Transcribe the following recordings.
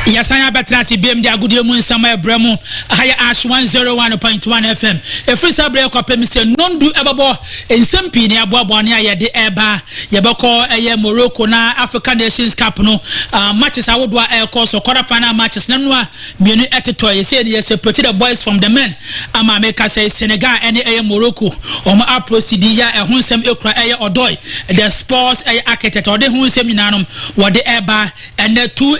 Yasanya Batrasi BMD Agudio Mun Samuel Bremo Haya Ash 101.1 FM. Every Sabre Copem say non do ebabo in some pini aboabone ya de eba yeboko Morocco na African Nations Cup no matches awodwa air course or quarter final matches na no mienu etito ye say they separate the boys from the men. Ama make say Senegal any Morocco or ma proceed ya ehonsem ekra odoy the sports architect or the honsem nanom what the eba and the two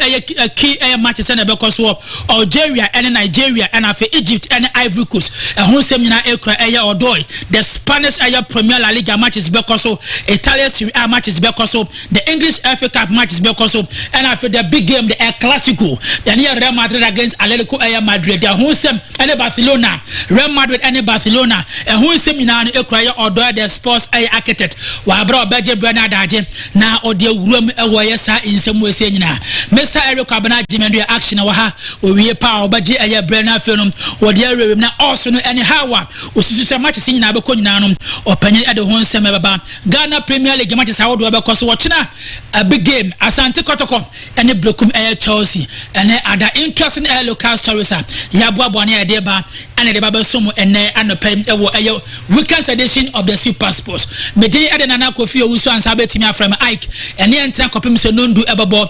key matches and because of Algeria and Nigeria and after Egypt and Ivory Coast honsem na ekra odoy the Spanish Premier La Liga matches because of Italian Serie A matches because of the English FA Cup matches because of and after the big game the El Clasico the Real Madrid against Atletico Madrid the honsem and Barcelona Real Madrid and Barcelona and honsem na ekra odoy the sports architect wa bra obaje brana daje na ode wuram ewoye sa insem we se nyina Mr. Eric Abana Jimendo action wa ha owie pa obaje brana fenom wode awem na also no anyhow osusu se match se nyina be ko nyina no opanye ade ho nsem baba Ghana Premier League matches how do be ko so watchna a big game Asante Kotoko and Blokum Chelsea and other interesting local stories ya boabo na ade ba and the baba somo ene anopem ewo weekend edition of the Super Sports Medini ade nana Kofi Owusu Ansah betimi afrem Ike ene entra kopem se nondu ebabo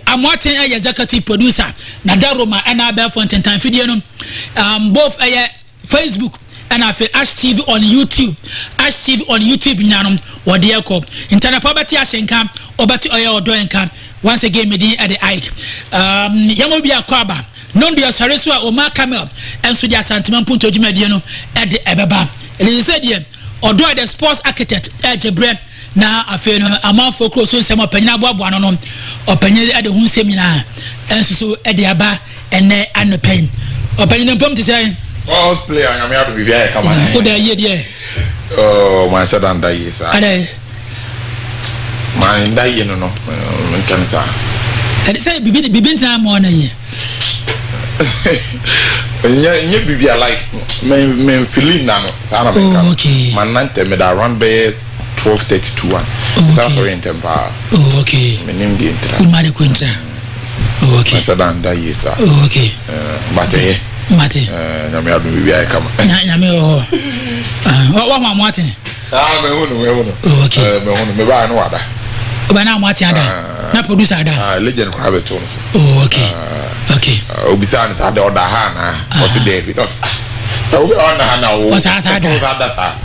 Amoten executive producer Nadaroma and Abel Fontaine time video no both Facebook and I feel Ash TV on YouTube nyanom wode ekop internet poverty ashenka obati oya odoenka once again medin at the Ike yamo bia kwaba non do yasareso a o ma camel enso dia sentiment punto djumade no e de ebeba ele said here odo the sports architect Jebre na afei no amanfo kro so nsem opanyina aboabo no opanyina de hu nsem nyina enso so e de aba ene anopen opanyina pom ti say Boss player, I'm here to be here. Come on. Who there? Yeah. Oh, my son and that is. Ade. My that you know, cancer. And say bibin time on here. Yeah, bibi like me feeling now. Sana me. Okay. Man, nante me da run be 12:32 one. That's oriented temper. Oh, okay. Me name the intra. Good man, kunta. Okay. My son and that is. Okay. But Mate. Nyame adu bibi ay kama. Nyame o. Wa ma Martin. Me hono. Okay. Me hono me ba no wada. Oba na Martin ada. Na producer ada. Legend kwa be tones. Oh, okay. Okay. Obisa ni ada order ha na. Osi David. Obi on ha na wo. Osa ada. Osa ada sa.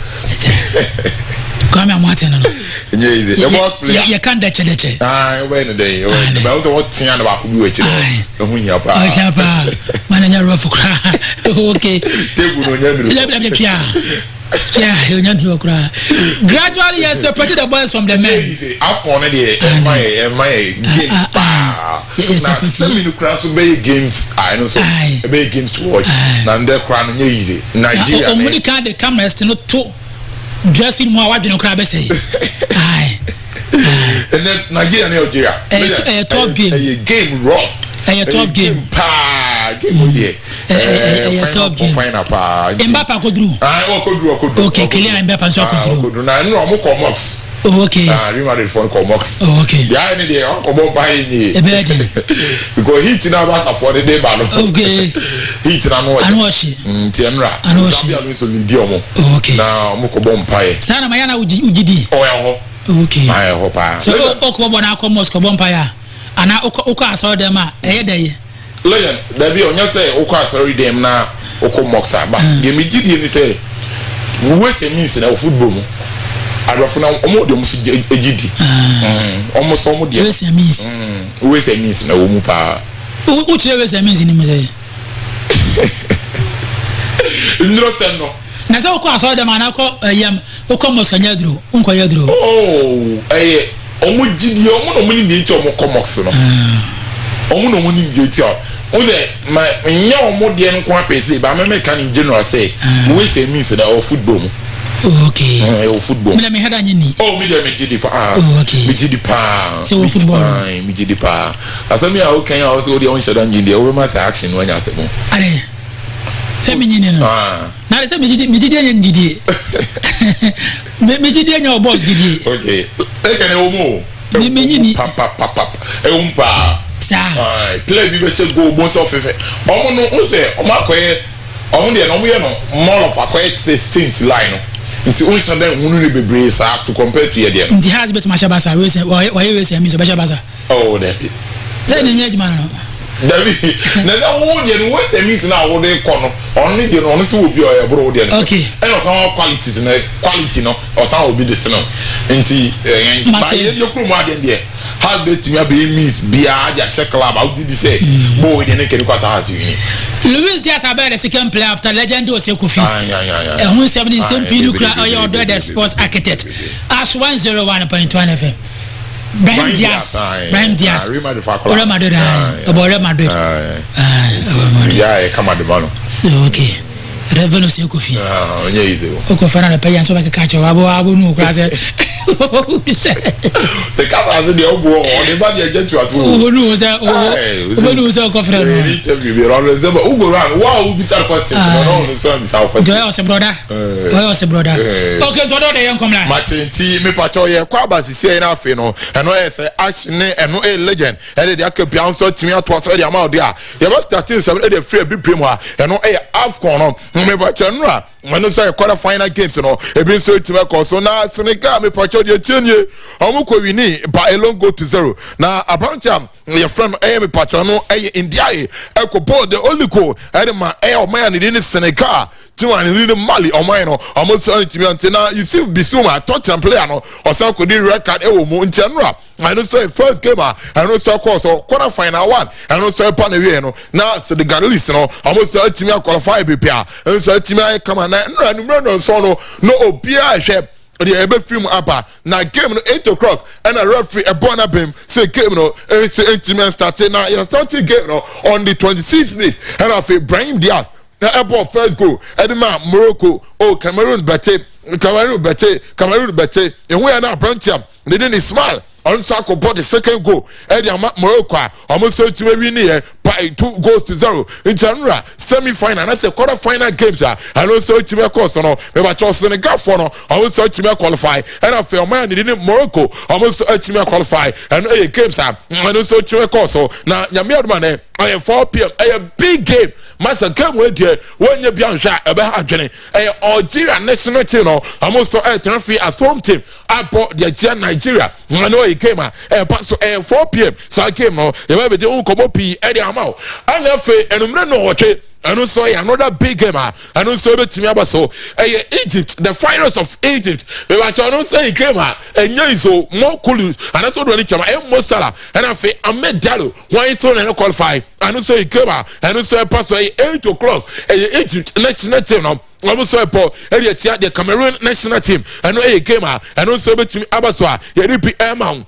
Come Martin no. Nye the boss player. You can't dache. We no dey. But also what tin na ba ko bi we chi. Ehun ya pa. Oh, ya pa. Mananya rofu kra. Okay. Tegu no nya mi. Yeah, you know kra. Gradually you separated the boys from the men. After one dey my games pa. Na semi no kra so be games. I know so. Be games to watch. Na ndẹ kra no nya easy. Nigeria. Omuni ka the cameras no to dressing more what you crab say. Aye. And then Nigeria and Algeria. A 12 game. A game rough. A 12 game. Pa game here. A 12 game. Final pa. Mbapa kodru. Kodru. Okay, clear Mbapa so kodru. Kodru na no mo comox. Okay. Real Madrid phone comox. Okay. Yeah, any day on come pa ni. Because heat na ba for the day ba no. Okay. Heat na no. Anwashi. Tienra. Zambia no so lidi omo. Okay. Na mo ko bom pa e. Sana mayana ujidi. Oh ya ho. Okay. Ma ya ho pa. So okwo bo na comox ko bom pa ya. Ana okwa asoro dem a dey. Legend, there be on you say okwa sorry dem na okomoxa but the media ni say we say means na football mu arofo na omo de mu so ejidi almost omo de we say means na wo mu pa o chire we say means ni mu say ndro sen no na say okwa asoro dem ana ko yam okomox kanyadro unko yadro omo jidi omo no mu ni ni ti omo komox no omo no mu ni ni ti Oze ma nya omo de nko apese ba me kan in general say we say means that of football. Okay. Football. Me head any. Oh, me jidi pa. Okay. Me jidi pa. Say football. Me jidi pa. Asami a o kan ya also dey on shadow nyi dey o ma say action when you say mo. Are. Say me nyine no. Na say me jidi nyidi. Me jidi nya o boss jidi. Okay. E kan e o mo. Me nyini. Pa. E pa. play bi be che go most of it omo no o say omo akoye omo de no mo ye no more of akoye saint line no nti o say den hunu ne bebre sa to compare to ye de nti has bet ma shabasa we say why we say me so be shabasa oh David say ne nya juma no David na za wo de no we say me na wo de ko no on ne de no so obi o ye bro de no okay and some qualities na quality no or some obi de no nti ba ye de kru mu ade de has bet me be miss bia ja she club how did you say boy de ne kere kwasa has you ni Luis Diaz about the second player after legend Ose Kofi who 7 same pilu kra oyo odo the sports architect Ash 101.1 FM Brahim Diaz Real Madrid yeah come at the ball okay Revenue Ose Kofi onye ize o ko fana na pay so make catch abo nu kra say the camera say the obo on the body agent to atu obo nu say ko fana no interview be always say ugo ran wow be sar questions no so be sar questions joy was brother okay to do the young come la Martinti me pacho ye kwa basisi na afi no eno e say ash ne eno e legend e de akapia so timi ato so de ama de a ye be starting 7 e de free bi prem ha eno e afcon no me pacho no when say quarter final games no e bin so timi ko so na Senegal me pacho de tienye omo ko wini by a long go to 0 na abancham your friend me pacho no e India e ko ball the only goal e ma o man ni Senegal to an really Mali or mine or almost now you see Bissouma touch and player no or some could do red card in general. I know so first game I know so course or quarter final one I know so pan no now so the Ghanaians no almost so team qualify BPA and so team come on no so no obia shape the ebe film aba na game no 8 o'clock and a referee a bona bim say game no say team starting now you starting game no on the 26th minute and I say Brahim Diaz the airport first goal Edema Morocco Cameroon bete and we are now brancham they didn't smile on Sako bought the second goal Edema Morocco almost so to win here by 2 goals to 0 in general semi-final and I say quarter final games and also to make course no we chose Senegal for no also to make qualify and I feel man didn't Morocco almost to make qualify and games and also to make course so now Nyamiad man I 4 p.m. a big game Master come with here when you be on shot about Johnny Algeria national team no almost so a transfer as home team I bought the Nigeria I know he came pass 4 p.m. so I came no you be the unkomo p Eddie Amau I left and no okay and also another big game and also betimi abaso Egypt the finals of Egypt we were trying say he came and so more cool and also do any chama Mo Salah and I say Ahmed Diallo why so no qualify and also he came and also pass 8 o'clock Egypt national team no almost so the Cameroon national team and he came and also betimi abaso ye repeat amount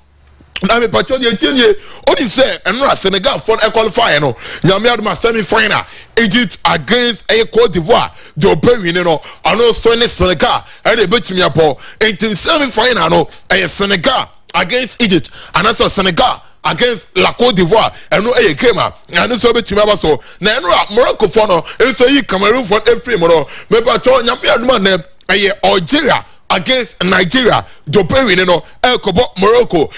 na me pacho de tienye only say enra Senegal for a qualifier no nyame adma semi final Egypt against Cote d'Ivoire the obewin no ano so ne Senegal e de betimi apo in semi final no Senegal against Egypt and also Senegal against la Cote d'Ivoire and no came and so betimi abaso na enra Morocco for no so yi Cameroon for every no me pacho nyame adma ne Algeria against Nigeria, Joperi no Kobo Morocco,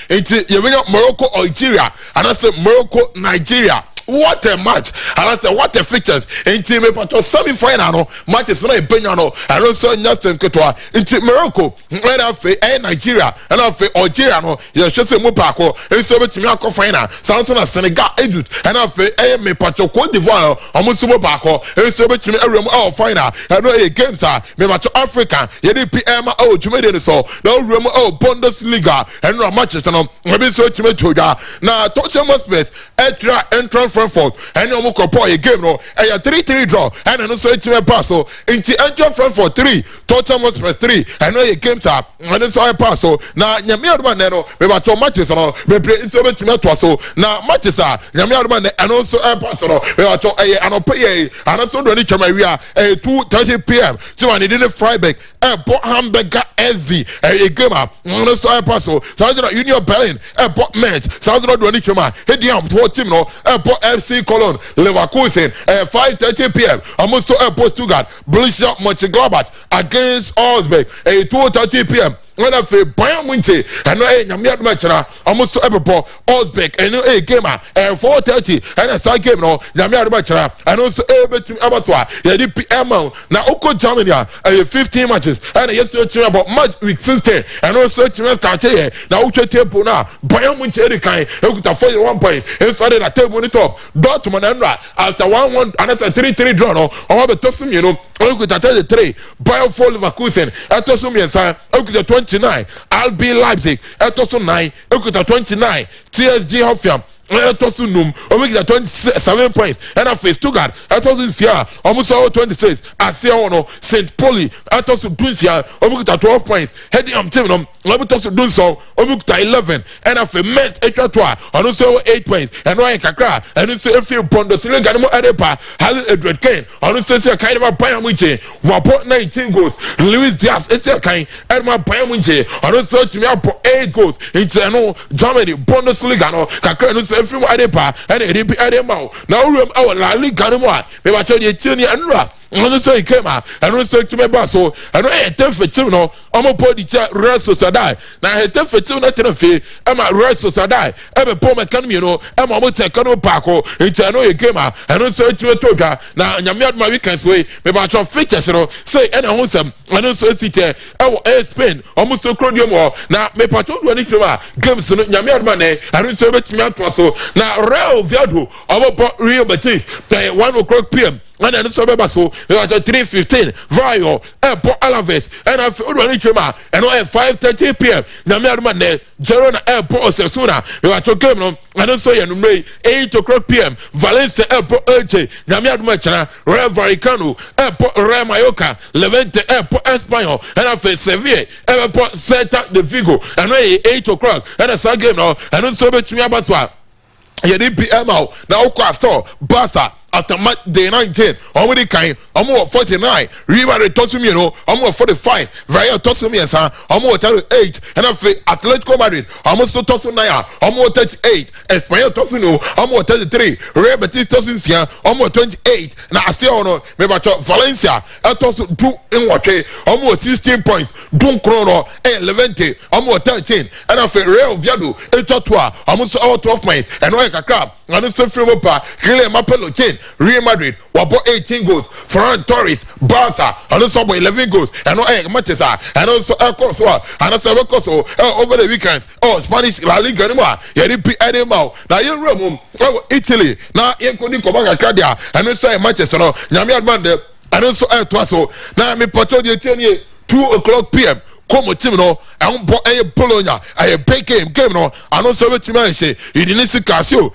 Morocco Algeria, and I said Morocco Nigeria. What a match! And I said, what a fixtures! Into me, but semi-final matches no Benyano, and also Justin Ketoa into Morocco, and I say Nigeria, and I say Algeria no, you just say Mupako, and so to me final, Samson Senegal, Egypt, and I say me Pacho Cote d'Ivoire, almost Mupako, and so to me a room final, and no games are me Pacho Africa, Yedi PM Jumedi so, no room Bundesliga, and no matches and maybe so to me to now Tottenham Space, entrance Frankfurt and no more a game no a 3-3 draw and also to pass so into enter Frankfurt 3 Tottenham Hotspur 3 and no games up and so I pass so now nyame man no we were to matches no we play so bet me to so now matches are nyame man and also I pass no we were to and pay and also do any chama we are 2:30 p.m. to an in Freiburg hamburger SZ a game up and also I pass so Union Berlin match so do any chama head down to team no FC Cologne, Leverkusen, 5:30 p.m. Almost to Stuttgart, Borussia Mönchengladbach against Augsburg, 2:30 p.m. when I say Bayern Munich and no nyame adoma kyena almost ebebo Osbeck and no game 4:30 and a side game no nyame adoma kyena and also betum abasoa ye di PM na oko Germany 15 matches and yesterday about match week 16 and also team start here na uche table na Bayern Munich dey kan ekuta 41 points inside the table on top Dortmund and after 1-1 and that's a 3-3 draw no o be tosum you know ekuta 33 Bayern for Leverkusen etosum yesa ekuta 29 RB Leipzig etosum 9 ekuta 29 TSG Hoffenheim etosu num omekita 27 points and after Stuttgart etosu sia almost 26 asia ono St. Pauli etosu dunsia omekita 12 points Hediam team no ometosu dunso omekita 11 and after Metz etwa ono so 8 points and no kakra and so if you Bundesliga no adepa has Edward Kane ono so say kind of Bayern Munich 19 goals Luis Diaz is kind and my Bayern Munich ono so to me up 8 goals into no Germany Bundesliga no kakra no so everyone adepa and it be adema now room our La Liga no more me ba tell you tini anura ono so came out and no so to me ba so and no e ten for team no omo podi Real Sociedad na e ten for team na tenafe e ma Real Sociedad e be Paul McCann no e ma mo te kanu paako into no e came out and no so to toga na nyame adoma weekends we me ba tell features no say e na honsam and no so site e Spain omo so krodium na me pato do ni twema games no nyame adoma ne and no so betimi ato so na Real Viado omo Real Betis 1:00 p.m. and then so beba so we are 3:15 Vaio Airport Alaves and I feel really chema and no 5:30 p.m. na me adoma ne Girona Airport Osasuna we are talking no and so you know 8:00 p.m. Valencia Airport Elche na me adoma chana Real Vallecano Airport Real Mallorca Levante Airport Espanyol and I feel Sevilla Airport Celta de Vigo and 8:00 and so game no and so betumi abaswa ye di PM out na okwa store Barca after match day 19 already kind omo 49 Real Madrid tosum you know omo 45 Villarreal tosum yesa omo 38 and after Atletico Madrid omo so tosum 9 omo 38 Espanyol tosum no omo 33 Real Betis tosum sia omo 28 na asia ono me ba Valencia tosum 2 in watwe omo 16 points dun krono 11 omo 13 and after Real Viado etotwa omo so 12 points and no kakra and so free pa Kylian Mbappé chain Real Madrid wabo 18 goals Ferran Torres Barca and also 11 goals and no matches and also so and also over the weekends Spanish La Liga no more ye repeat edema na you room Italy na ye ko ni ko ba kadia and also matches no nyame admande and also to so na me poto de 2:00 p.m. Como team no and Bologna a big game no and also with me say you didn't see Casio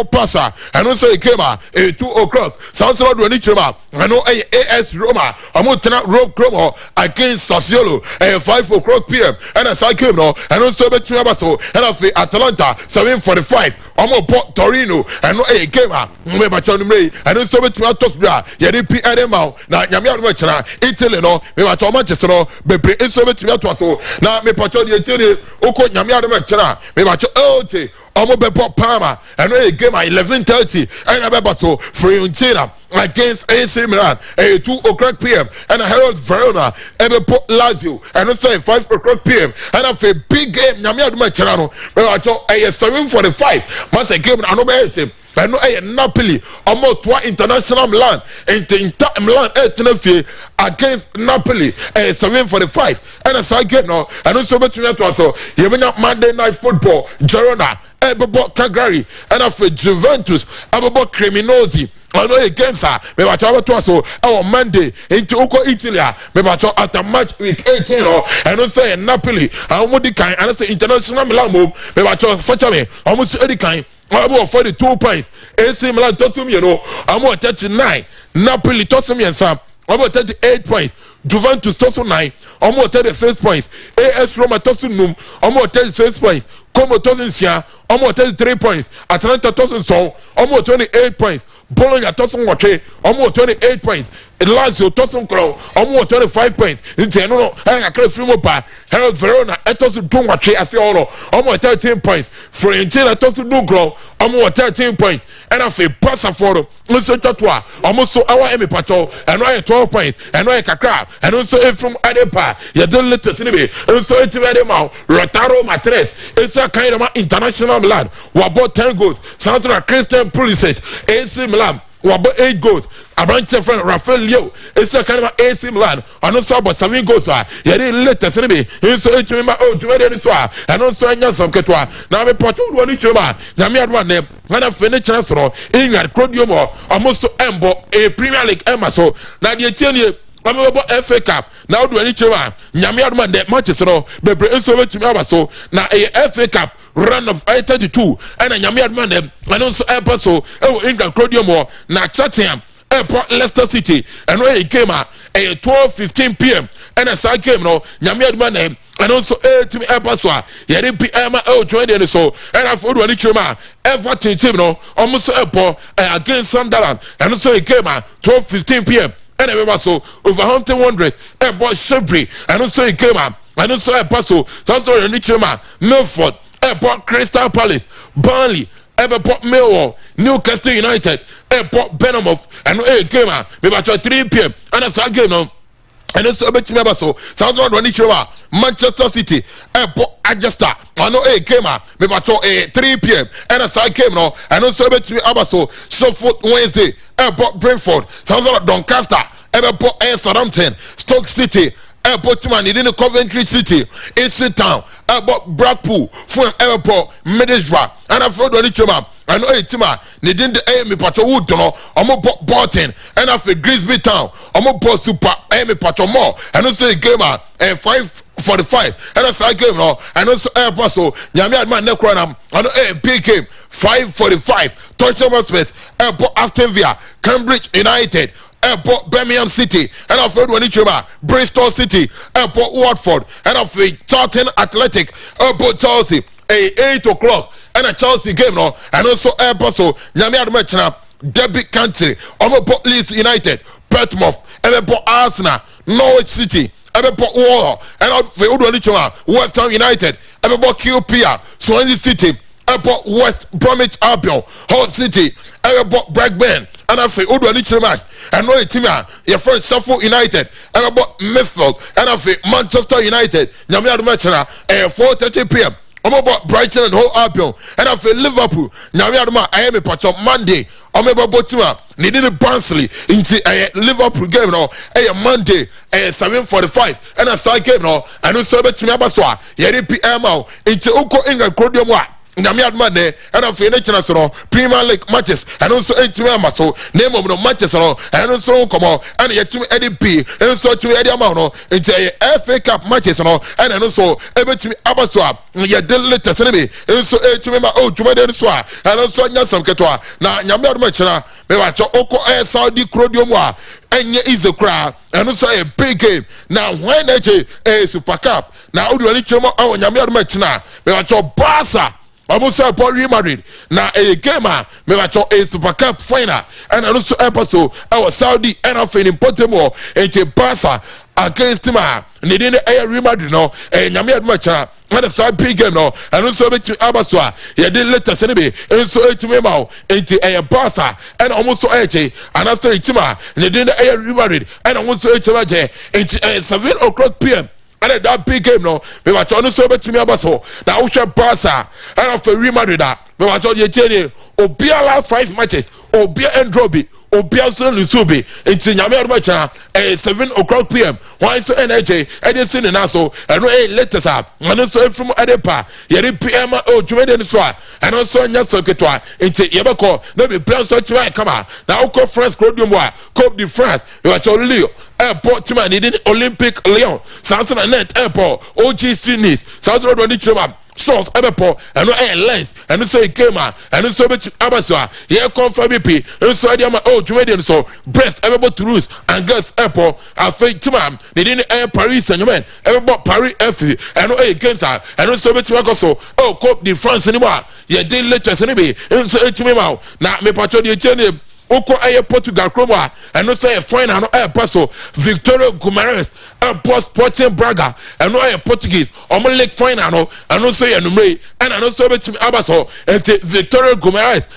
passa and also it came at 2:00 sounds like when it came out I know AS Roma I'm going to Rome Como against Sassuolo 5:00 p.m. and as I came no and also with me and I say Atalanta 7:45 I'm going to Torino and no came out me ba chonu me and also with me Tosbra ye di PM now na nyame adoma chena Italy no me ba to Manchester no bebre so with me to so na me pacho de tiri oko nyame adoma chena me ba cho ote omo bebo Parma and no game at 11:30 and abeba so Fiorentina against AC Milan 2:00 p.m. and Herald Verona ebebo Lazio and also 5:00 p.m. and a big game nyame adoma chena no me ba cho 7:45 mas game na no be and no Napoli almost international Milan and Inter Milan against Napoli 7:45 and as I get no and also between to so you Monday Night Football Girona Ebebo Cagliari and after Juventus Ebebo Cremonese I know against her me ba chawo to so Monday into Uko Italy me ba chawo after match week 18 and also Napoli and mo di kan and say international Milan mo me ba chawo facha me almost edi kan I'm 42 points. AC Milan tosum you know. I'm 39. Napoli tosum yensam. I'm 38 points. Juventus tosum 9. I'm 36 points. AS Roma tosum num. I'm 36 points. Como tosum sia. I'm 33 points. Atalanta tosum so. I'm 28 points. Bologna tosum wache. I'm 28 points. Lazio tosun kro omo 25 points nti eno no akra free mo pa Hellas Verona etosu do watwe ase ono omo 13 points Fiorentina tosu do kro omo 13 points and afi passa for nso totwa omo so awa emi pato eno 12 points eno kakra eno so efrum adepa ye don latest ni be nso etiwede ma Lautaro Martinez esa kind of international Milan wabo 10 goals Sandra Christian Pulisic AC Milan wabo 8 goals Abranche friend Rafael Leo esa kind of AC Milan ano so about 7 goals ye dey latest ni be nso etiwema etiwede ni so eno so anya some ketwa na me pato do ni chema na me adwa ne na fene chance ro England Crodium almost embo a Premier League emaso na de tienie amebo FA Cup na odu ani chema nyame aduma de matches no bebre enso betumi abaso na FA Cup run of 32 and nyame aduma dem anonso epaso e England Crodium na Tottenham airport Leicester City and when it came at 12:15 p.m. and as I came no nyame aduma dem and also to me epaso yeri PM join the so and I for do ani chema Everton team no almost airport against Sunderland and also it came at 12:15 p.m. and everybody so Wolverhampton Wanderers airport Sheffield and also it came out and also airport so also Nichema Milford airport Crystal Palace Burnley airport Millwall Newcastle United airport Bournemouth and it came out maybe at 3 p.m. and as I came on and also bet me so sounds like Nichema Manchester City airport Adjusted I know it came out maybe at 3 p.m. and as I came now and also bet me so Sheffield Wednesday airport Brentford sounds like Doncaster airport Southampton Stoke City airport man in the Coventry City AC Town airport Blackpool from airport Middlesbrough and I found one chuma I know it tima they didn't me pato wood no omo Bolton and after Grimsby Town omo super me pato more and also the game at 5:45 and as I came no and also airport so nyame adman ne kro nam I know big game 5:45 Tottenham Space airport Aston Villa Cambridge United airport Birmingham City and I've heard one chuma Bristol City airport Watford and I've Charlton Athletic airport Chelsea 8 o'clock and a Chelsea game no and also airport so nyame admechna Derby County airport Leeds United Portsmouth airport Arsenal Norwich City airport Wall and I've heard one chuma West Ham United airport QPR Swansea City airport West Bromwich Albion Hull City airport Blackburn and I say Odu Nichema and no team your friend Sheffield United and about Midfield and I say Manchester United nyame adumachana 4:30 p.m. I'm about Brighton and Hull Albion and I say Liverpool nyame aduma I am a patch of Monday I'm about Botima needing a Barnsley into a Liverpool game now a Monday 7:45 and I say game now and also bet me abaswa yeri PM into Uko England Crodium nyame adman ne and of national so Premier League matches and also entime so name of no matches no and also come and yet to Eddie B and so to Eddie amount no into FA Cup matches no and also ebetimi abaso ye the latest and so to me to so and also nya some ketwa na nyame adman chena me wa cho oko Saudi Crodium wa enye is kra and also a big game now when a Super Cup now do any chemo nyame adman chena me wa cho Barca almost Paul Real Madrid na a game me watch a Super Cup final and also episode our Saudi and of in Portimao into Barca against him needing a Real Madrid no a nyame admacha and a side big game no and also bet to Abaswa he did later send me and so to me now into a Barca and almost so and after Itima needing a Real Madrid and almost so into 7 o'clock p.m. and that big game no me watch on so bet to me abaso na usha Barca and after Real Madrid me watch on ye obia last 5 matches obia Endrobi obia so Lusubi into nyame admacha 7 o'clock p.m. why so energy and you see na so and no latest up and so from adepa yeri PM jumede so and also nya seketwa into yebeko no be plan so try come na uko France Crodium wa Coupe de France we watch on Leo airport team needing Olympic Lyon Samson Net airport OGC Nice South Road on the tram shots airport and no airlines and so it came and so bet Abaswa here confirm BP and so dia jumede so Brest airport Toulouse and Gas airport after team needing air Paris Saint-Germain airport Paris FC and no against and so bet so Coupe de France anymore ye dey latest anyway and so it me now na me patcho dey oko Portugal kromwa and no say fine and paso Victoria Guimarães Sporting Braga and no Portuguese omo Lake fine and no say enumere and no so betimi abaso and Victoria Guimarães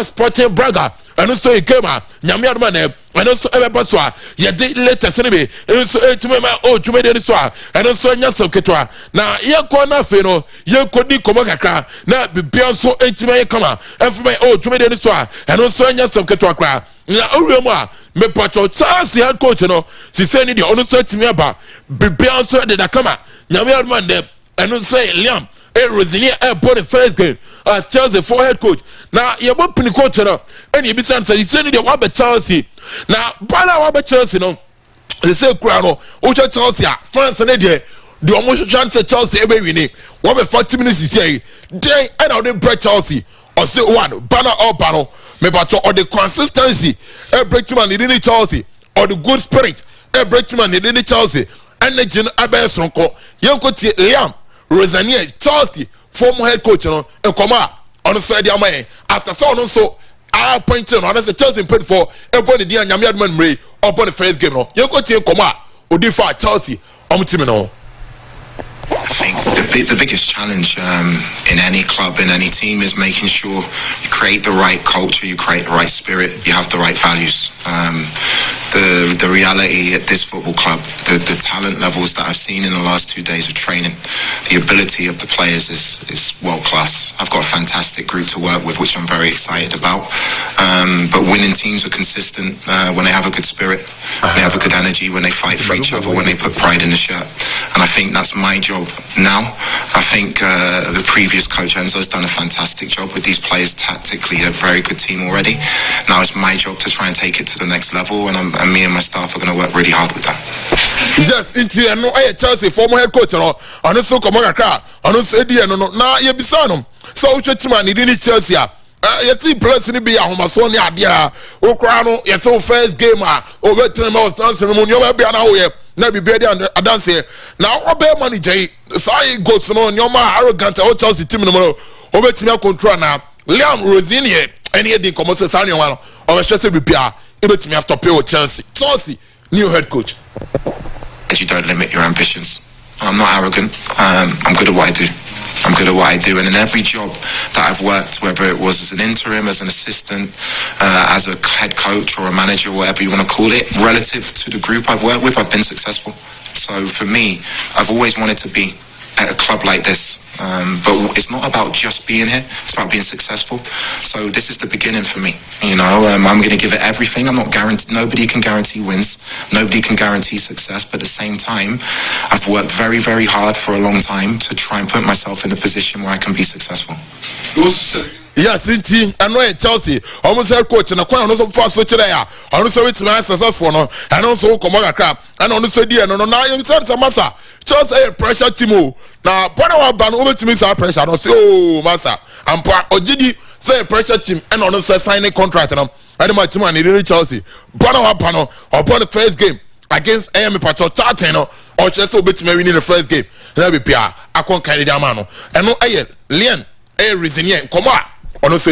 Sporting Braga and no say kema nyame adoma na and also paso ye de latest ni be so etime ma tweme de so and so nya so ketwa na ye ko na fe no ye kodi komo kakra na bibia so etime kama efme tweme de so and so nya so ketwa kra na owuremu a me pacho chance head coach no si say ni de ono so etime aba bibia so de da kama nyame adoma na and so Liam Rosinia the first game as Chelsea for head coach now you bo pini coach no and you be say you say ni de wa be Chelsea now bala wa be Chelsea no they say kura no o Chelsea France na de omo chance Chelsea e be win wa be 40 minutes here then and how they break Chelsea or say one banner or banner me but or the consistency e break man in Chelsea or the good spirit e break man in Chelsea energy no abesonko yenko tie Liam Rosania Chelsea former head coach no e koma on so dia man after so no so I pointed on say Chelsea paid for everybody the nyame adman mre upon the first game no you go tie koma odi fa Chelsea team no. I think the biggest challenge in any club, in any team, is making sure you create the right culture, you create the right spirit, you have the right values. The reality at this football club, the talent levels that I've seen in the last 2 days of training, the ability of the players is world class. I've got a fantastic group to work with, which I'm very excited about. But winning teams are consistent when they have a good spirit, they have a good energy, when they fight for each other, when they put pride in the shirt. And I think that's my job now. I think the previous coach Enzo's done a fantastic job with these players tactically. They're a very good team already. Now it's my job to try and take it to the next level, and me and my staff are going to work really hard with that. Yes, into no Chelsea former head coach no and so come on kra and so dey no na ye bisa no so twetuma ni di Chelsea you see plus ni be ahomaso ni ade a okra no you say first game a overtime was dance ceremony o be na wo na be dey dance na obe manager say goes no nyoma arrogant o Chelsea team no mo obetimi control na Liam Rosinia any dey come say say no o be say be bia e betimi stop o Chelsea new head coach. You don't limit your ambitions. I'm not arrogant. I'm good at what I do. I'm good at what I do, and in every job that I've worked, whether it was as an interim, as an assistant, as a head coach or a manager, whatever you want to call it, relative to the group I've worked with, I've been successful. So for me, I've always wanted to be at a club like this, but it's not about just being here, it's about being successful. So this is the beginning for me, you know. I'm going to give it everything. I'm not guaranteed, nobody can guarantee wins, nobody can guarantee success, but at the same time I've worked very, very hard for a long time to try and put myself in a position where I can be successful. Yes, indeed. I know Chelsea. Almost head coach and a crown also for such a day. I also it's my successful no, and also come on a crap. And also dear no now you said some massa. Chelsea pressure Timo. Now Panawa ban over to me some pressure. I don't say oh massa. And Ojidi say pressure team and also signing contract and my team and really Chelsea. Panawa Pano upon the first game against AM Pacho Tateno or just so bit me winning the first game. Let me Pia. I can't carry the mano. And no Lian Resilient come on. With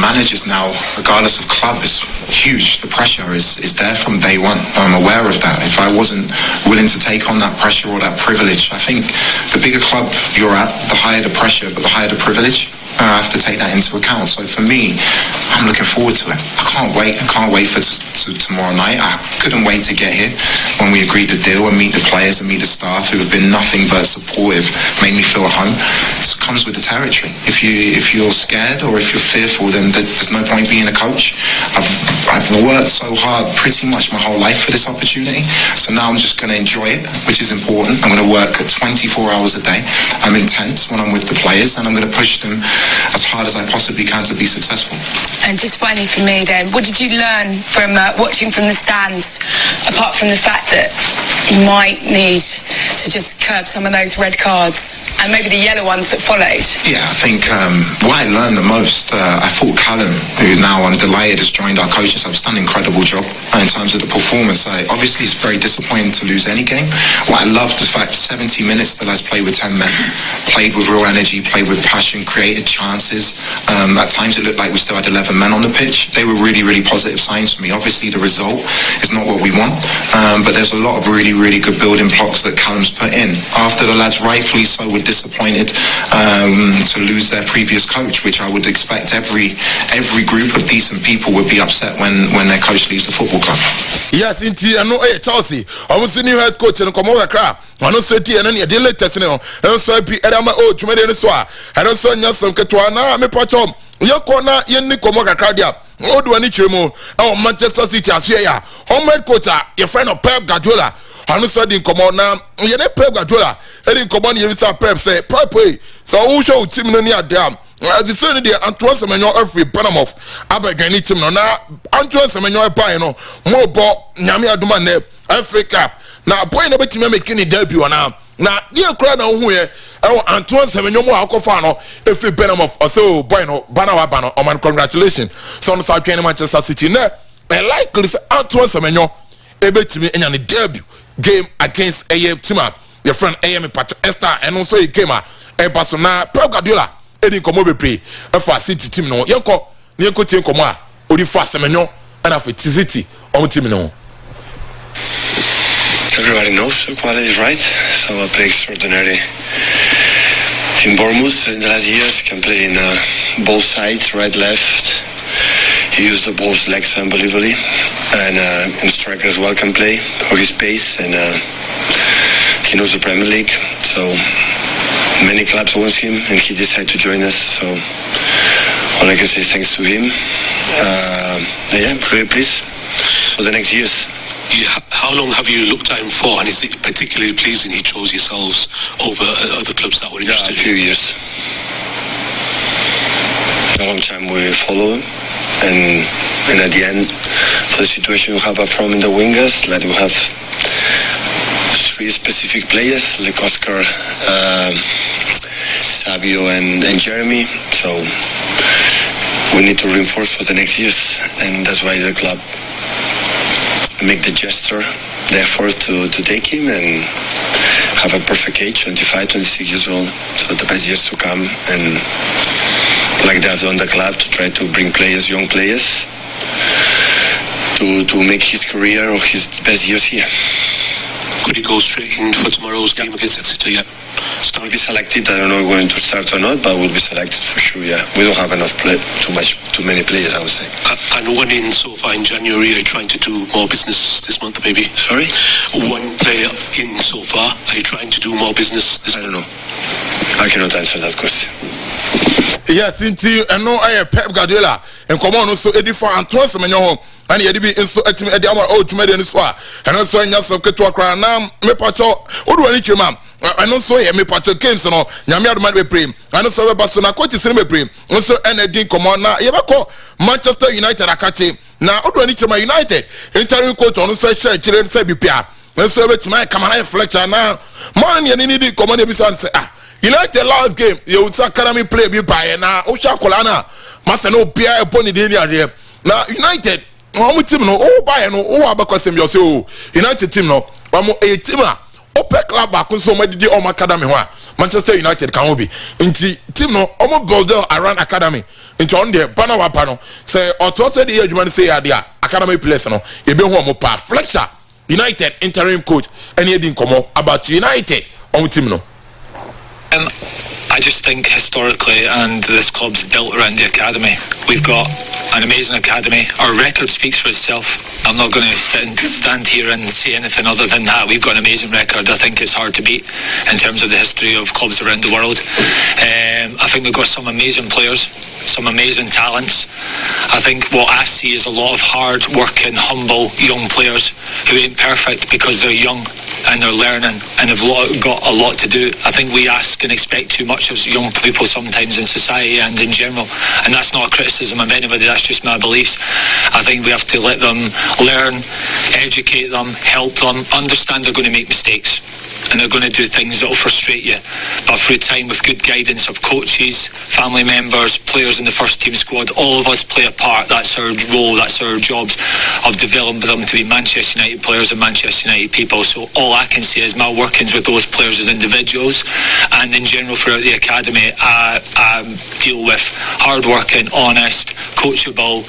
managers now, regardless of club, is huge. The pressure is there from day one. I'm aware of that. If I wasn't willing to take on that pressure or that privilege, I think the bigger club you're at, the higher the pressure, but the higher the privilege. I have to take that into account. So for me, I'm looking forward to it. I can't wait. I can't wait for tomorrow night. I couldn't wait to get here when we agreed the deal and meet the players and meet the staff who have been nothing but supportive, made me feel at home. It comes with the territory. If you're scared or if you're fearful, then there's no point being a coach. I've worked so hard pretty much my whole life for this opportunity. So now I'm just going to enjoy it, which is important. I'm going to work 24 hours a day. I'm intense when I'm with the players, and I'm going to push them as hard as I possibly can to be successful. And just finally for me then, what did you learn from watching from the stands, apart from the fact that you might need to just curb some of those red cards and maybe the yellow ones that followed? Yeah, I think what I learned the most, I thought Callum, who now I'm delighted has joined our coaching staff, has done an incredible job in terms of the performance. Obviously, it's very disappointing to lose any game. What I loved the fact 70 minutes the lads played with 10 men, played with real energy, played with passion, created chances. At times it looked like we still had 11 men on the pitch. They were really, really positive signs for me. Obviously, the result is not what we want, but there's a lot of really, really good building blocks that Callum's put in. After the lads, rightfully so, were disappointed to lose their previous coach, which I would expect every group of decent people would be upset when their coach leaves the football club. Yes, indeed. I know Chelsea. I was the new head coach and come over crap. I know Sweaty and any delay testing. I don't so happy. I don't so nyasam ketwana me patom. Your corner, yen Nikomoga Cardia. Oh, do any chemo? Oh, Manchester City as here. Home head coach, your friend of Pep Guardiola. I don't so didn't come on now. You know Pep Guardiola. Heading come on, you saw Pep say, Pep, so who show team near them? As the son there, Antoine Semenyo every Panama. Abagani team now. Antoine Semenyo no more ball. Nyami Adumane FA Cup. Now, boy, never team making a debut now. Now, dear crowd on who Antoine Semenyo mo akofano if you Panama or so boy no Bana oh man, congratulations. So South Carolina Manchester City. Now, and likely Antoine Semenyo able to be in a debut game against a team. Your friend AM Patrick Esther and also he came a person now Pep Guardiola. Edi komo be play for City team no yenko team komo a odi fa Semenyo and for City on team no. Everybody knows the quality is right, so I play extraordinary in Bournemouth in the last years. Can play in both sides, right, left. He used the both legs unbelievably, and striker as well can play for his pace, and he knows the Premier League, so many clubs want him, and he decided to join us. So all I can say is thanks to him. Yeah, very pleased for the next years. How long have you looked at him for, and is it particularly pleasing he chose yourselves over other clubs that were interested? Yeah, a few years. A long time we follow him, and at the end, for the situation we have up front in the wingers, like we have three specific players like Oscar, Savio and Jeremy, so we need to reinforce for the next years, and that's why the club make the gesture, the effort to take him and have a perfect age, 25, 26 years old, so the best years to come, and like that on the club to try to bring players, young players, to make his career or his best years here. Could he go straight in for tomorrow's game against Exeter? Yeah. Will be selected. I don't know if we're going to start or not, but will be selected for sure. Yeah, we don't have enough too many players, I would say. And one in so far in January. Are you trying to do more business this month, maybe? Sorry. One player in so far. Are you trying to do more business this month? I don't know. I cannot answer that question. Yes, indeed. And no, I Pep Guardiola and come on also Eddie for Antoine Semenyo. And yet be in so at me our old to me in swa. And also in yourself to a crown now. Me pacho, what do I need you, ma'am? I know so here, me pacho came so no. Yamia man be pray. I know so we pass na coach is me pray. Also anything come on now. You call Manchester United akati. Now, what do I need to my United? Interim coach on so share children say be pia. And so with my camera Fletcher now. Man, you need to come on and say United last game, you would academy play be by now. Osha Kolana, Master no Pia upon the day there. Now, United, no team no, oh, by no, oh, because him yourself, United team no, a team, Ope club back on so many day on academy. Manchester United can be into team no, almost build around academy. Into on the banner wapano, say, or to say the age man say, idea, academy players no, you be home pa Fletcher, United interim coach, and he didn't come about United on team no. I just think historically, and this club's built around the academy. We've got an amazing academy. Our record speaks for itself. I'm not going to stand here and say anything other than that. We've got an amazing record. I think it's hard to beat in terms of the history of clubs around the world. I think we've got some amazing players, some amazing talents. I think what I see is a lot of hard working, humble young players who ain't perfect because they're young and they're learning and have got a lot to do. I think we ask and expect too much of young people sometimes in society and in general, and that's not a criticism of anybody, that's that's just my beliefs. I think we have to let them learn, educate them, help them, understand they're going to make mistakes and they're going to do things that will frustrate you, but through time with good guidance of coaches, family members, players in the first team squad, all of us play a part. That's our role, that's our jobs of developing them to be Manchester United players and Manchester United people. So all I can say is my workings with those players as individuals and in general throughout the academy, I deal with hard-working, honest, coachable,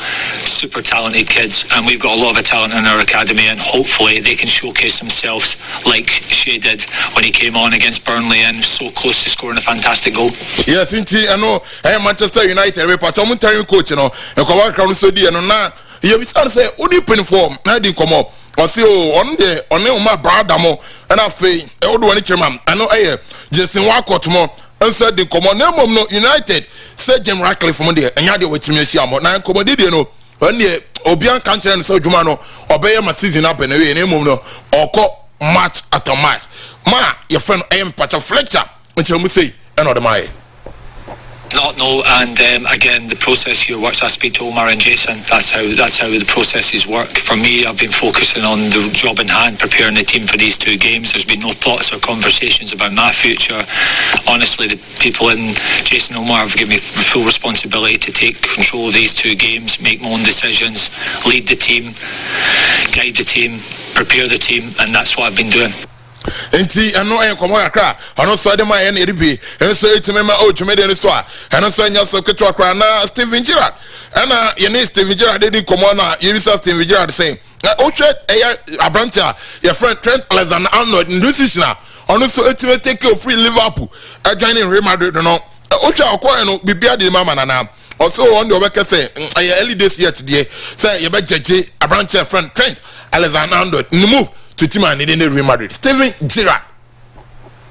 super talented kids, and we've got a lot of talent in our academy, and hopefully they can showcase themselves like Shea did when he came on against Burnley and so close to scoring a fantastic goal. Yes, indeed. I know I am Manchester United. We part of the coach, you know, and come out from so dear. Now, you have say, "What do you pay for?" Now they come up. I say, "Oh, on my brother mo," and I say, "I do any chairman." I know, just in one court more. And said the common name of no United said Jim Ratcliffe from there, and you had with me. Now, come did you know when the Obian country and so Jumano obey my season up and away name of no or call match after match. Ma, your friend I am Pacha Fletcher, which you say another my. No, and again, the process here works. I speak to Omar and Jason. That's how the processes work. For me, I've been focusing on the job in hand, preparing the team for these two games. There's been no thoughts or conversations about my future. Honestly, the people in Jason and Omar have given me full responsibility to take control of these two games, make my own decisions, lead the team, guide the team, prepare the team, and that's what I've been doing. Enti ano en komo akra ano so de my na edibi en so etimema o twemede ne so a eno so nya so keto akra na Steven Gerrard ana ye ne Steven Gerrard dey komo na ye bisa Steven Gerrard say o hwe abrantia your friend Trent Alexander-Arnold decision ono so etime take free Liverpool joining Real Madrid no o hwe akwa no bibia de mama na also on the obeka say early days yet there say ye be jeje abrantia friend Trent Alexander-Arnold move to team and in Real Madrid. Steven Gerrard.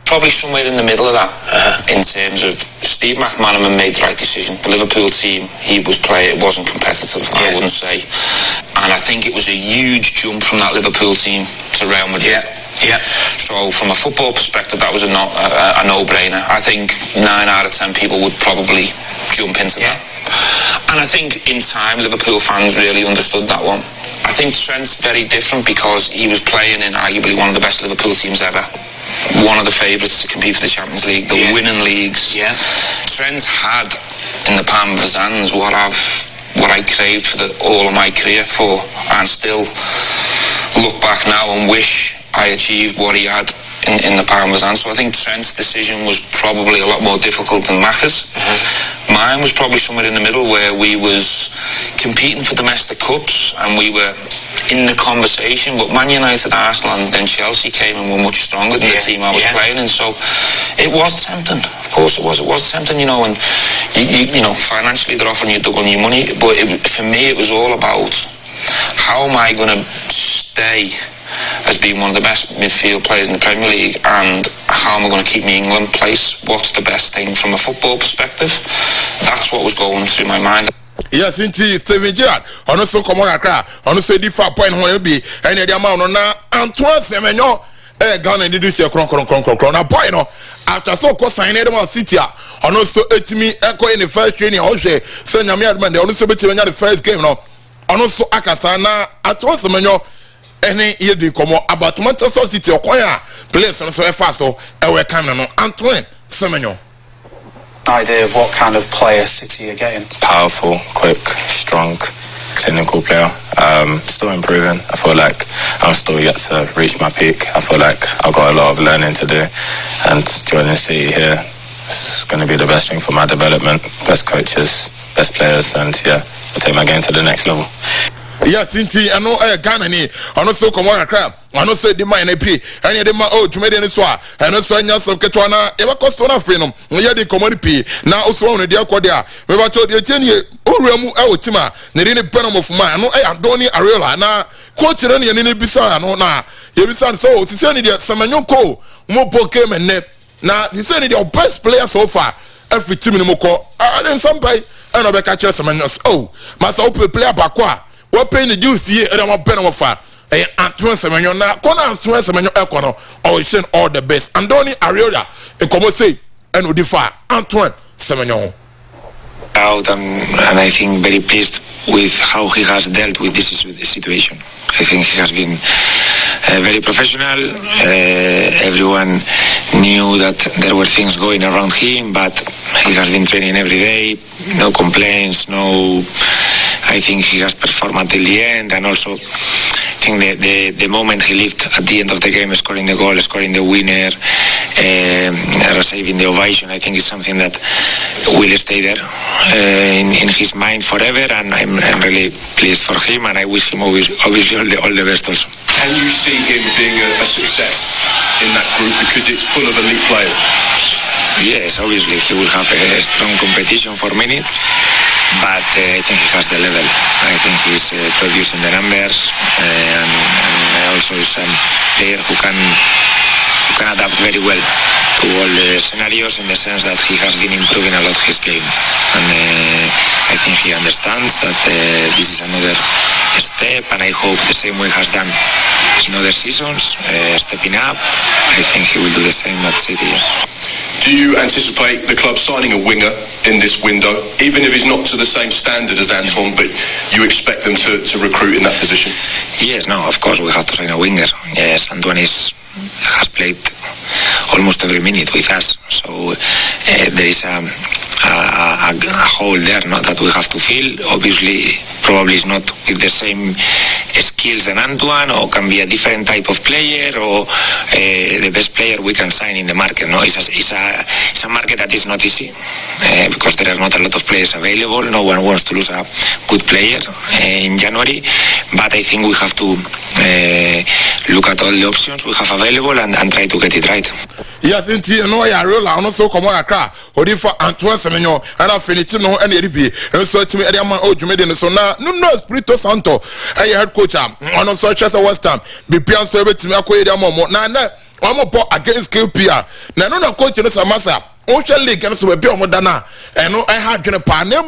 Probably somewhere in the middle of that, in terms of Steve McManaman made the right decision. The Liverpool team he was playing, it wasn't competitive, I wouldn't say. And I think it was a huge jump from that Liverpool team to Real Madrid. Yeah. So from a football perspective, that was a no-brainer. I think 9 out of 10 people would probably jump into that. And I think in time, Liverpool fans really understood that one. I think Trent's very different because he was playing in arguably one of the best Liverpool teams ever. One of the favourites to compete for the Champions League, the winning leagues. Yeah. Trent had in the palm of his hands what I craved for all of my career for, and still look back now and wish I achieved what he had in the palm of his hands. So I think Trent's decision was probably a lot more difficult than Macca's. Mine was probably somewhere in the middle where we was competing for domestic cups and we were in the conversation, but Man United, Arsenal and then Chelsea came and were much stronger than the team I was playing in. So it was tempting. Of course it was tempting, you know, and you know, financially they're offering you double your money, but for me it was all about how am I going to stay as being one of the best midfield players in the Premier League, and how am I going to keep my England place? What's the best thing from a football perspective? That's what was going through my mind. Yes, indeed, Steven Gerrard. On also come on akra. On also di 5 point one be. Any the amount on na Antoine Semenyo. Ghana did this year kron. Na boy no. After so ko sign Man City. On also etimi echo in the first training. On say nyame adman. On also betimi the first game no. On also akasa na Antoine Semenyo. Any year di komo about Manchester City okoya players no so fast so e we kan no Antoine Semenyo. Idea of what kind of player City are getting. Powerful, quick, strong, clinical player. Still improving. I feel like I'm still yet to reach my peak. I feel like I've got a lot of learning to do, and joining City here is going to be the best thing for my development. Best coaches, best players, and yeah, I'll take my game to the next level. Yes, indeed, I know Ghana ni. I know so come on crap. I know say the man NP. And the man to made any swa. And also nya some ketwana. Eba cost on a freedom. Yeah, the commodity. Now also on the dear Kodia. We were told the 10 year. Uremu Tima. Nedini penum of man. No, I don't need Ariola. Na coach any bisa no na. You bisa so. She said the Samanyoko. Mopo came and net. Now she said the best player so far. Every team in Moko. Then somebody. And I be catch Samanyos. Oh, must open player bakwa. What paying the dues here and I'm a pen of fire. Antoine Semenyo na kona Antoine Semenyo ekono or send all the best. Andoni Ariola e como say and Odifa Antoine Semenyo. out, and I think very pleased with how he has dealt with this situation. I think he has been very professional. Everyone knew that there were things going around him, but he has been training every day, no complaints, I think he has performed until the end, and also I think the moment he lived at the end of the game, scoring the goal, scoring the winner, receiving the ovation, I think is something that will stay there in his mind forever, and I'm really pleased for him, and I wish him obviously all the best also. Can you see him being a success in that group because it's full of elite players? Yes, obviously he will have a strong competition for minutes, but I think he has the level. I think he's producing the numbers, and also is a player who can adapt very well to all the scenarios, in the sense that he has been improving a lot his game, and I think he understands that this is another step, and I hope the same way he has done in other seasons, stepping up. I think he will do the same at City. Do you anticipate the club signing a winger in this window, even if he's not to the same standard as Antoine, but you expect them to recruit in that position? Yes, no, of course we have to sign a winger. Yes, Antoine has played almost every minute with us, so there is a hole there, no, that we have to fill. Obviously, probably is not with the same skills than Antoine, or can be a different type of player, or the best player we can sign in the market. No, it's a market that is not easy because there are not a lot of players available. No one wants to lose a good player in January, but I think we have to look at all the options we have available and try to get it right. Yes, indeed, no, I realize so come on, car, or if Antoine Semenyo, and I'll finish him and EDP, and so to me, you made in so now, no, Espirito Santo, I heard coach, on such as a West Ham, be Pian Servet to me, Nana, I'm a against QPR. Now, no, coach, in the Samasa, Ocean League, and so a bit more than and no, I had a pan, no,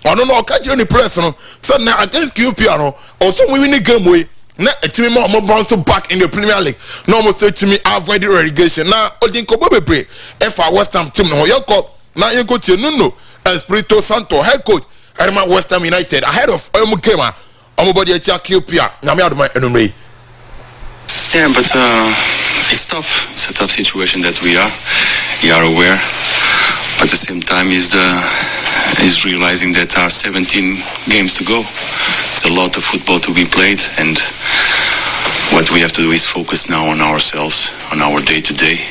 I don't know, catch you any press, so now against QPR, or some we win a game way. Na etimi mo bounce back in the Premier League. No mo say to me avoid the relegation. Na odinko bebre efa West Ham team no yoko na yeko tie Nuno Espirito Santo head coach Herman West Ham United ahead of Omukema omobody etia QPR na me adoma enumre. Yeah, but it's tough. It's a tough situation that we are aware. But at the same time is realizing that there are 17 games to go. It's a lot of football to be played, and what we have to do is focus now on ourselves, on our day-to-day,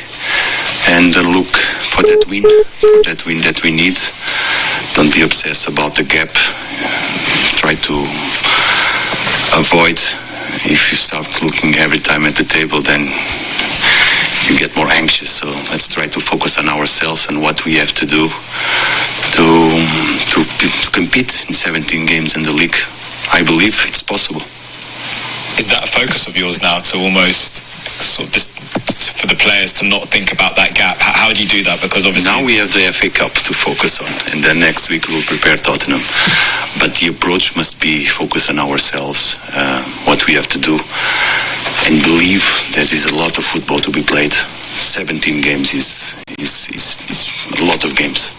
and look for that win that we need. Don't be obsessed about the gap. Try to avoid. If you start looking every time at the table, then you get more anxious. So let's try to focus on ourselves and what we have to do to compete in 17 games in the league. I believe it's possible. Is that a focus of yours now, to almost sort of just for the players to not think about that gap? How do you do that? Because obviously now we have the FA Cup to focus on, and then next week we'll prepare Tottenham. But the approach must be focus on ourselves, what we have to do, and believe there is a lot of football to be played. 17 games is a lot of games.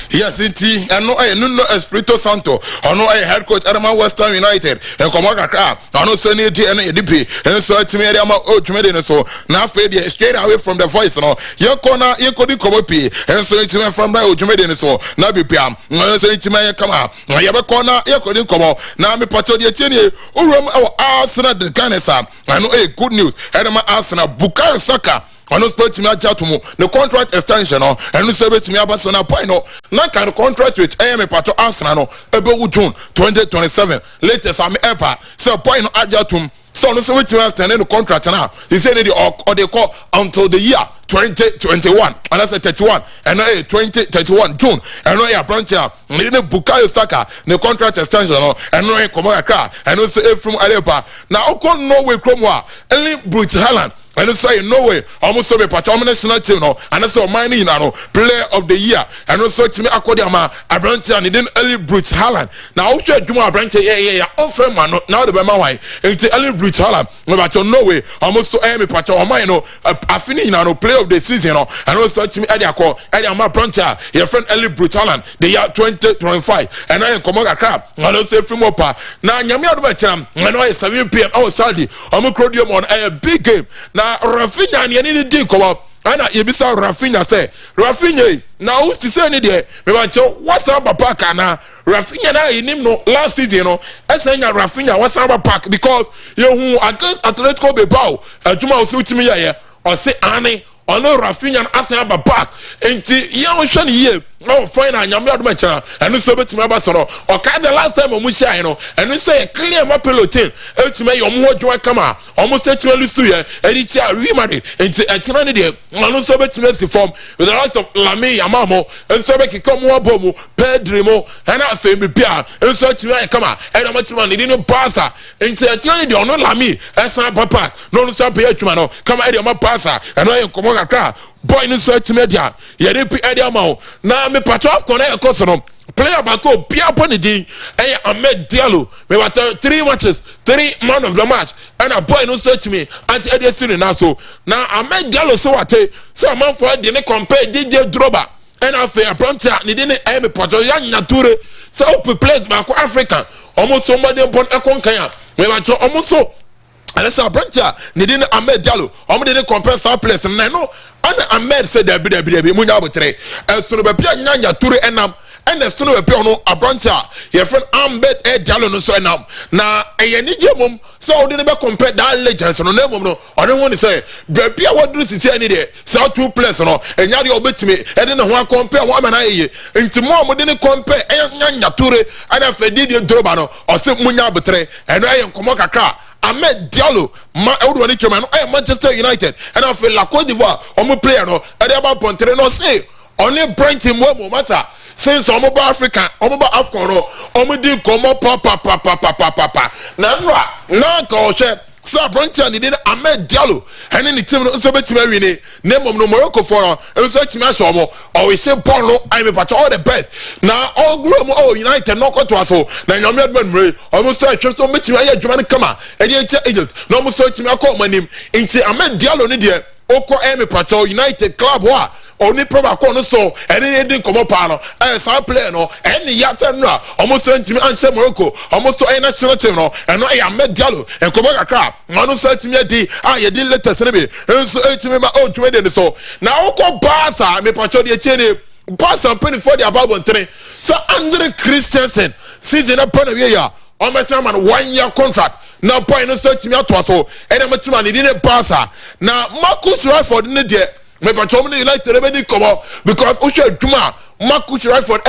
Yes, indeed. I know I Nuno Espirito Santo. I know I head coach Herman West Ham United. And come on, I know Sonny and EDP. And so to me, I'm so now fade straight away from the voice. No, your corner, you couldn't come up here. And so it's from the Ojumede so now be Piam. So it's my come out. I have a corner, you couldn't come out. Now me patio the tenure. Arsenal the Canessa. I know a good news. Herman Arsenal Bukayo Saka. I know spoke to me the contract extension and you say to me about Sona Pino. Now can contract with AM Pato Arsenal about June 2027. Latest I'm ever so point Ajatum. So no so to understand the contract now. He said or they call until the year 2021 and that's 31 and 2031 June and no yeah branch here Bukayo Saka the contract extension and no come on and also from Arepa now no way Cromwell only Bruce Haaland and say no way almost so be patch national team no and so mining no player of the year and also to me akodiama Abranche and then early Brute Haaland now also Juma Abranche yeah offer man now the bema why into early Brute Haaland but no way almost so me patch o man no afini no player of the season no and also to me Ediama Abranche your friend early Brute Haaland the year 2025 and I come on crap and also free more pa now nyame ado cham and I 7 p.m. Saturday Crodium on a big game. Now Rafinha and any day come up. And Ibisa Rafinha say Rafinha now who's to say any day? Me want you what's up Paka na Rafinha na in him no last season you know. I say Rafinha what's up Paka because you against Atletico Bilbao Juma also to me here or say Annie or no Rafinha and Arsenal back into young shiny year. Oh, fine, and I'm not much, and so bet me about or kind the last time on Musha, you know, and we say clear my peloton, to me, or more joy come out, almost a list to you, and it's a remarried into a Canadian, and also bet me form with the rest of Lamy, Amamo, and so make it come more bomo, Pedrimo, and I say be Pia, and so to me, come out, and I'm much money, didn't pass her into a Canadian, no Lamy, as I papa, no, so be a tumano, come out of my passer, and I am come on a car. Boy in search media ye dey pi amount na me patrof connect kosono player bako pia ponidi eh Ahmed Diallo me wat 3 matches 3 man of the match and a boy no search me at edesini na so na Ahmed Diallo so wate so man for dey compare DJ Droba and after Abranche ni dey me patrof ya nyature so up place bako African almost somebody born akonkan me wat almost so and so Abranche ni dey Ahmed Diallo dey compare some place na no and Ahmed said there be munya botre so be pia nyanya ture enam and so no be no Abranche your friend Ahmed Diallo no so enam na eyenije mum so we dey be compare that legends no na mum no I don't want to say be pia what do see any there so two players no enya de obetimi e dey no ho compare one man aye ntimo mo dey compare nyanya ture and afedi de droba no o se munya botre eno aye nkomo kakra Ahmed Diallo, Owusu Ansah, Manchester United, and I feel like Cote d'Ivoire, on player no, and they about Pontere no say, only Brenton Momo Massa, since I'm about Africa, I'm about Afcon no, I'm doing come up, papa. Now call so Brenton did Ahmed Diallo, and then the team so bet me win name of no Morocco for and so to me so or we say Paulo I'm about all the best now all group all United no to us so now you man almost so bet me here Germany come and you agent no almost so to me call my name into Ahmed Diallo ni there oko emi pato United club wa oni proba ko no so ene dey come up no some player no ene ya se no almost so ntimi anse Morocco almost so national team no eno e Ahmed Diallo en come kakra no so ntimi di ye di latest ne be so ntimi ma o twede ne so na oko Barca me pato de chene Barca penny for the about 3 so Andre Christensen season upon a year almost man 1 year contract now point no so timi ato so ene matima ne di ne Barca na Marcus Rashford ne de me patrol me like to remedy come because Ushe Juma Marcus Rashford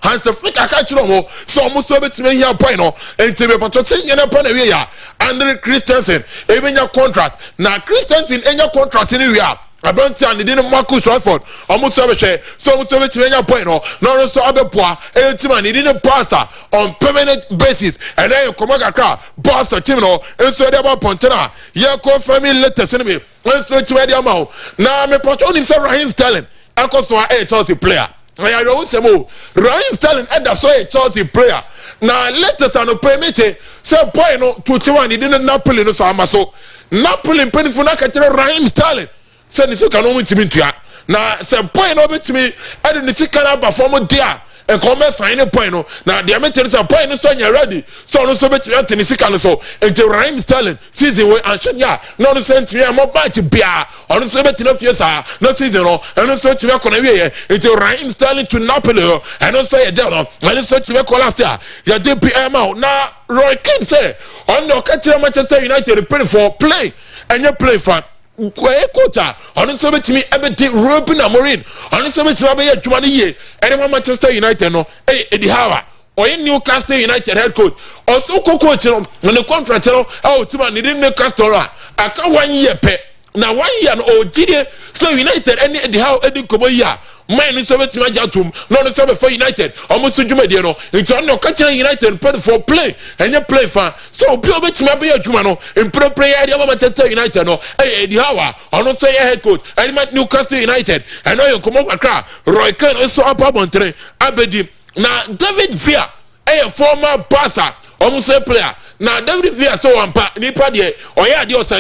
Hans Africa catch no so almost so bet me here point no and me patrol say you na point we ya Andre Christensen even your contract now Christensen in your contract in we are Abranche and didn't Marcus Rashford almost so bet me here point no so abepoa e team and didn't pass on permanent basis and then you come akra boss team no and so they about Pontena ye ko family latest in me and so to the amount now me patrol him say Raheem Sterling because to a Chelsea player I don't say mo Raheem Sterling and that's a Chelsea player now latest and pay me say boy no 21 he didn't Napoli no so amaso Napoli peniful na catch Raheem Sterling say ni sika no wintimi ntua na say boy no betimi e de ni sika na perform dia e come sign point no na de metere say boy no so nya ready so no so betimi ante ni sika no so ente Raheem Sterling season we anhwe ya no no sentimi am batch bia ono so betimi fie sa no season no eno so timi akona wie ye ente Raheem Sterling to Napoli eno so ye de no eno so timi ko last year ya de PM out na Roy Keane say on no catch Manchester United play and you play for Quota, on so much me everything Ruben Amorim, on so much Rabbi Juani, and Manchester United no, Eddie Howe, or in Newcastle United head coach, or so coach when the contract, oh, to man, didn't Newcastle, I can't 1 year pay. Now 1 year, oh, Gideon, so United, and Eddie Howe, Eddie Koboya, man is over to my jatum, not the summer for United, almost to Jumadiano, it's on your catcher United for play, and you play fan. So, Pure Bitch Mabia Jumano, and play at Manchester United, no, Eddie Howe, or not say a head coach, I meant Newcastle United, I know you come over a car, Roy Kern also up on train, Abedi. Now, David Villa, a former passer, almost a player. Now, David Villa so one part, Nipadia, or ya diosa,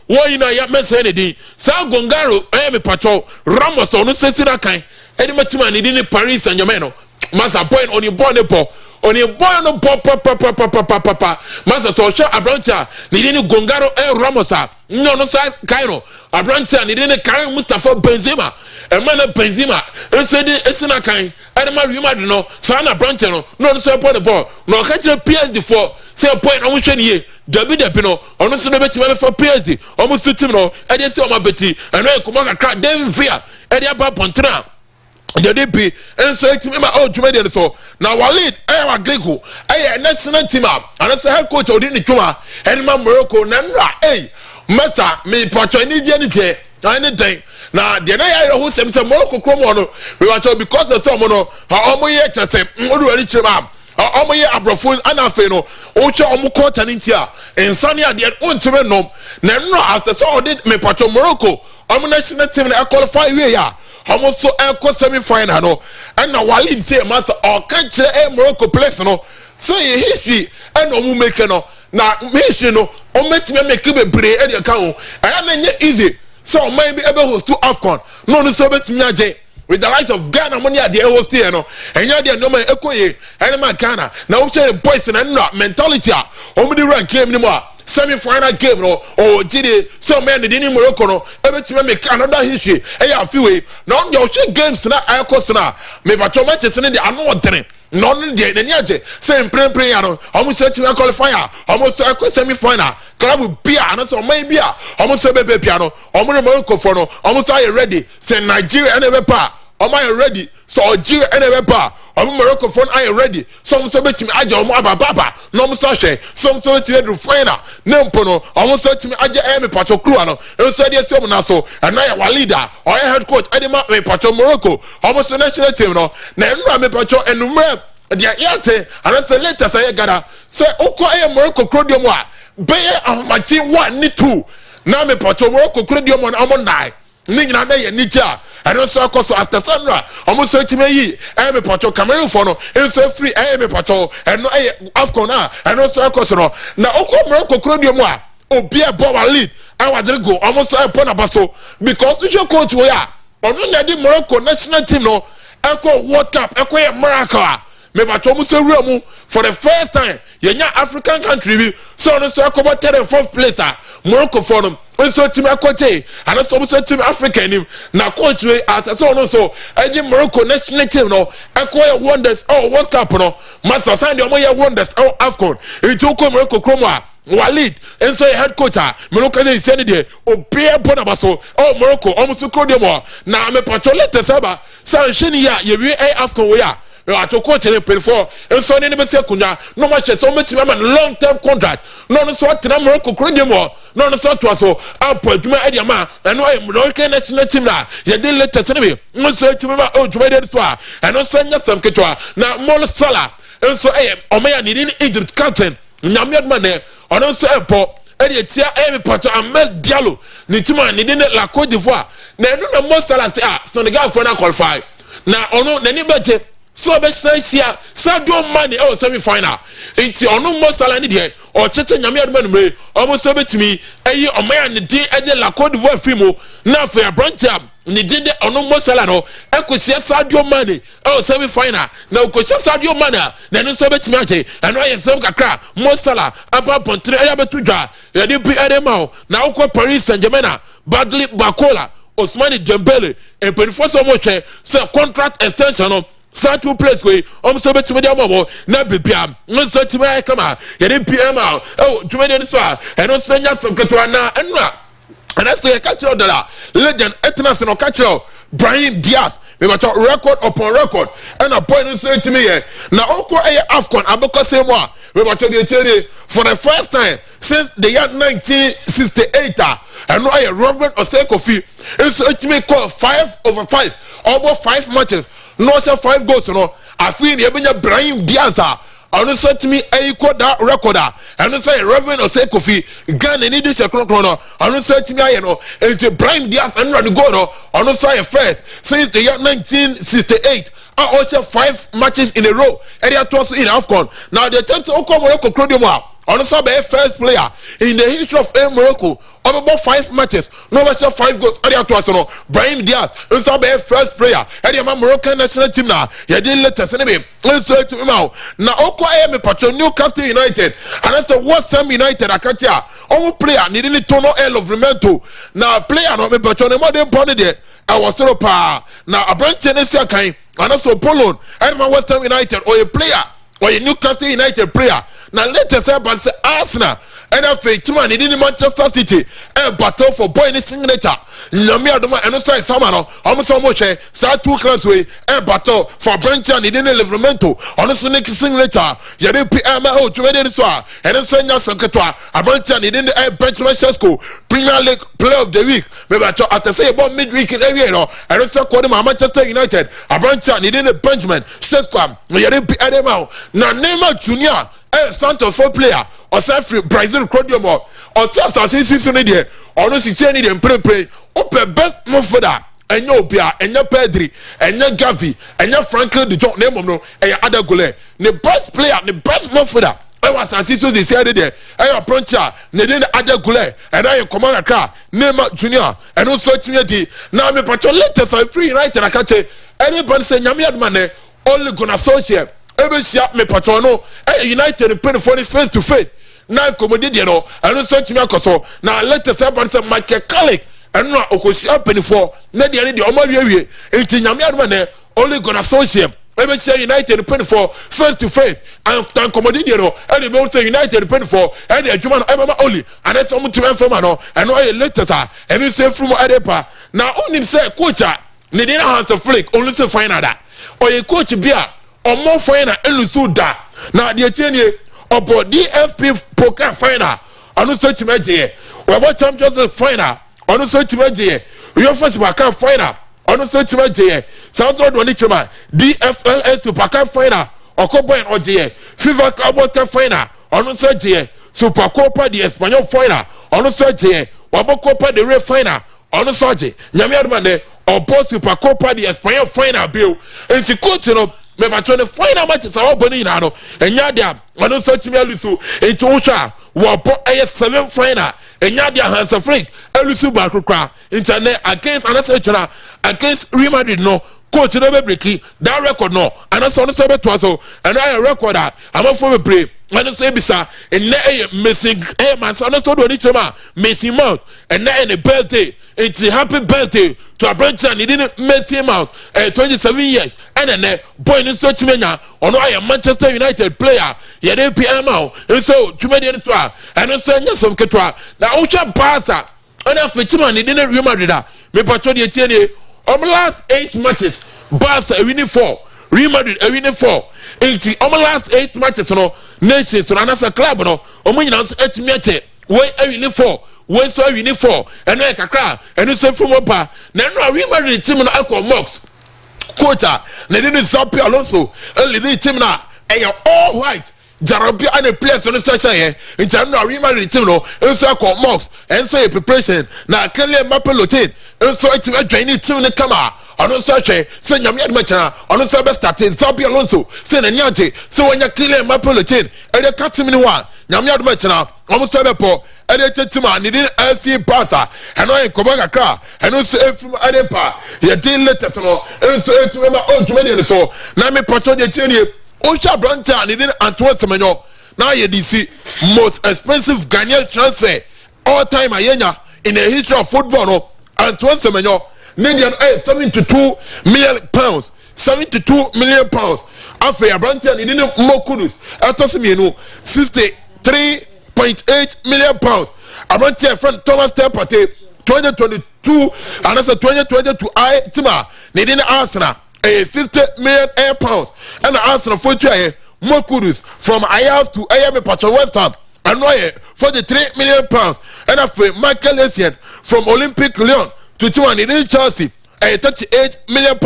why you know ya mess anything. Sao Gongaro, I am a patrol, Ramos on the Sesina kind, any matchman in Paris and Yameno. Massa point on your bonnepo, on your bonno papa, Massa Tosha, Abrancha, Nidini Gongaro, Ramosa, no side Cairo, Abrancha, Nidini Cairo Mustafa Benzema, a man of Benzema, and said Essena kind, Adama Rimadino, Sana Branchano, no support the ball, no catch a PS4. Say a point on which ye, David Pino, almost a bit for PSG, almost to Timno, and yes, my Betty, and I come on a crack, David Villa, and the Abba Pontra. The DP, and so to me, my old Jumadian so. Now, Walid, I am a Greco, I am a national team up, and as a head coach of the Kuma, and my Morocco, Nandra, hey, Massa, me patronage anything. Now, the night who sends a Morocco Cromono, we want to because the Somono, how almost yet to say, Mudu Omoye abrofo anafeno oche omuko tanintia ensania de ontime nom na no after so did me pato Morocco omo national team na qualify we ya omo so e semi final no and na Walid say master o kan kire Morocco place no say history and omo make no na history no o metime make bebre e de kan o aya na nye easy so man be able host to AFCON no so betime agye with the rise of Ghana money at the host here no and ya there no man ekoye and man Ghana now we say boys and no mentality o me rank game ni mo semi final game no o jide so man the ni Morocco no ebetima make another history e ya fiwe no the games na akoso na me ba to matches ni the ano odene no de na niaje say play ya no almost say to qualify almost semi final club bia and so man bia almost say bebe bia no omo Morocco for no almost are ready say Nigeria and ebe pa am I ready? So Algeria and a bar. I'm Morocco phone. I ready. Some so bet me aja omo ababa. No musashe. Some so bet me do final. Nempono. Almost so bet me aja me pacho crew ano. And so dey say na so. And now our leader or head coach Adema me pacho Morocco. Almost the national team no. Na enra me pacho enumere. Dia yate. And so later say gada. Say oko Morocco crew dem wa. Be my team 1 ni 2. Na me pacho Morocco crew dem on amo 9. Nigga na ye nicha and also cause after Sandra almost so to me I me patrol Cameroon for no and so free I me patrol and no AFCON and also cause no na oko Morocco crowd mo obi e ball lead I was go almost so upon abaso because you coach we are ono na di Morocco national team no echo World Cup echo miracle me patrol mo so real for the first time yenya African country so no so come 4th place Morocco for them. So team Akote and also team African na coach we at so no so Morocco national team no acquire wonders World Cup no master send your wonders AFCON it took Morocco Kromwa Walid and so head coach Morocco is send there obey bonabaso Morocco almost to dem na me patrolete saba san shini ya ye AFCON we ya to coach in for and so any say kunya no match so much long term contract no so tena Morocco credemo no so to so appoint me ade ma and no Morocco national team na ye dey latest na me no so team ma o jumade so and no so nya sam ketwa na Mo Salah and so o me ya need Egypt captain nyame man e ono so epo ade tia me pato Ahmed Diallo ni team ni dey la Côte d'Ivoire na no na Mo Salah say Senegal for na qualify na ono na ni beje so be say Sadio Mane semi final enti ono Mo Salah ni de o chese nyame aduma numre almost so betimi ayi o man ni de eje la Côte d'Ivoire film na fa Brancham ni de ono Mo Salah no ekosia Sadio Mane semi final na okosia Sadio Mane na no so betimi aje eno ye sem kakra Mo Salah aba pontre aya betudwa ye de bi edema na okọ Paris Saint-Germain Badly Bakola Ousmane Dembele and 24 so much say contract extension no Start to place go so bet me dem na bibia no so ti me kama ye dey PM to me dey so and no senya some ketwa na enra and I say catch you dollar legend international catch you Brahim Diaz we got record upon record and a point say to me na onko AFCON aboko say mo we got the for the first time since the year 1968 and no Reverend Osekofi and so it me call 5/5 Almost 5 matches. No, 5 goals. No, I feel you been Brahim Diaz. I don't say to me, I equal that record. I don't say Reverend or say Kofi, Ghana need this a chrono. I don't say to me, you know, it's Brahim Diaz and run go. I don't say first since the year 1968. I also 5 matches in a row. And they are tossed in AFCON. Now they tend to come Morocco Crodium. Also, be first player in the history of Morocco. About 5 matches, no less than 5 goals. And you know, Brahim Diaz, also be first player. And you Moroccan national team now. You didn't let us anyway. Let's say to him now. Now, Oko I am a patron Newcastle United, and that's the West Ham United. I can't tell. All player needing a tono L of Remento. Now, player not me patron. More than pounded it. I was still a power. Now, a branch Tennessee kind, and also Poland. And my West Ham United or a player or a Newcastle United player. Now let us say but say Arsenal and I fake to man in Manchester City and battle for boy in signature. Nyame adoma eno say samano almost so much say 2 class way and battle for Brenton in Livramento on the signature. You dey PMO to me so and say nya secretary Brenton in the Benjamin School Premier League Player of the Week. Maybe at say about midweek in area no and say call them Manchester United Brenton in the Benjamin School. You dey PMO na Neymar Junior Santos for player or say free Brazil Crodium or say season there or no see any them play open best move and your Bia and your Pedri and your Gavi and your Franklin the John name no and your other goalie the best player the best move I was a season this year there I approach ne den other goalie and I command a car Neymar Junior and also Trinity now me patron latest I free United I can't say anybody say nyame man only gonna associate every shop me patrono United pay for the face to face now commodity you know and also to me so now let us have say Michael Carrick and no okosia penny for na dey the omo wie enti nyame adman only gonna associate every say United pay for face to face and stand commodity you know and they say United pay for and the adwuma no only and that's some to inform no and no latest and you say from adepa now only say coach ne dey na hands flick only say final that or a coach bia or more final elusu da na the tienie obo DFP poker final onu search meje we about Champions League final onu search meje we first poker final onu search meje Southwood one chima DFLS poker final okobo en oje FIFA Club Cup final onu search Supercopa de Español final onu search Copa de Rey final onu search nyame adman obo Supercopa de Español final bill enti coach no me ba the final matches are opening now and yadia I don't search me alusu into Usha wo bo 7 final and yadia hands of freak alusu ba kukra internet against another against Real Madrid no coach no be breaking that record no and that's on the to so and I record that I'm for a play and say bisa and missing man so no do any chama missing mouth and then a birthday it's a happy birthday to a branch and he didn't miss him out 27 years and then boy in such mania on I am Manchester United player he didn't PM out and so to me the swag and also some ketwa now Ucha Barca and after man he didn't remember that me patro the tiene on last 8 matches Barca winning 4 Real Madrid winning 4 80 on last 8 matches no nations so another club no omo nyina 8 matches we winning 4 we so winning 4 and like kakra and so from opa na no Real Madrid team no alcohol mox coach na didn't Xabi Alonso lead team na all white Jarabia and the players on the station here in January Real Madrid team no so alcohol mox and so a preparation na Kylian Mbappe lotin and so it a join team na come on search say nyame admachana on so be starting Xabi Alonso say na nyante so when you Kylian Mbappe lotin e dey cut me one nyame admachana on so be po e dey tetima ni FC Barca and no Kobaga kra and no say from adepa ye dey latest no and so to remember on to me so na me patro dey tienie Osha Branta ni dey Antoine Semenyo now ye DC most expensive Ghanaian transfer all time ayenya in the history of football no Antoine Semenyo Nadian 72 million pounds 72 million pounds after Branta ni dey more kudus atosimienu 63.8 million pounds Branta friend Thomas Tempate 2022 and that's 2022 I tima ni dey Arsenal 50 million pounds and Arsenal for more kudus from Ajax to AM Pacho West Ham and 43 million pounds and after Michael Essien from Olympic Lyon to Chelsea £38 million.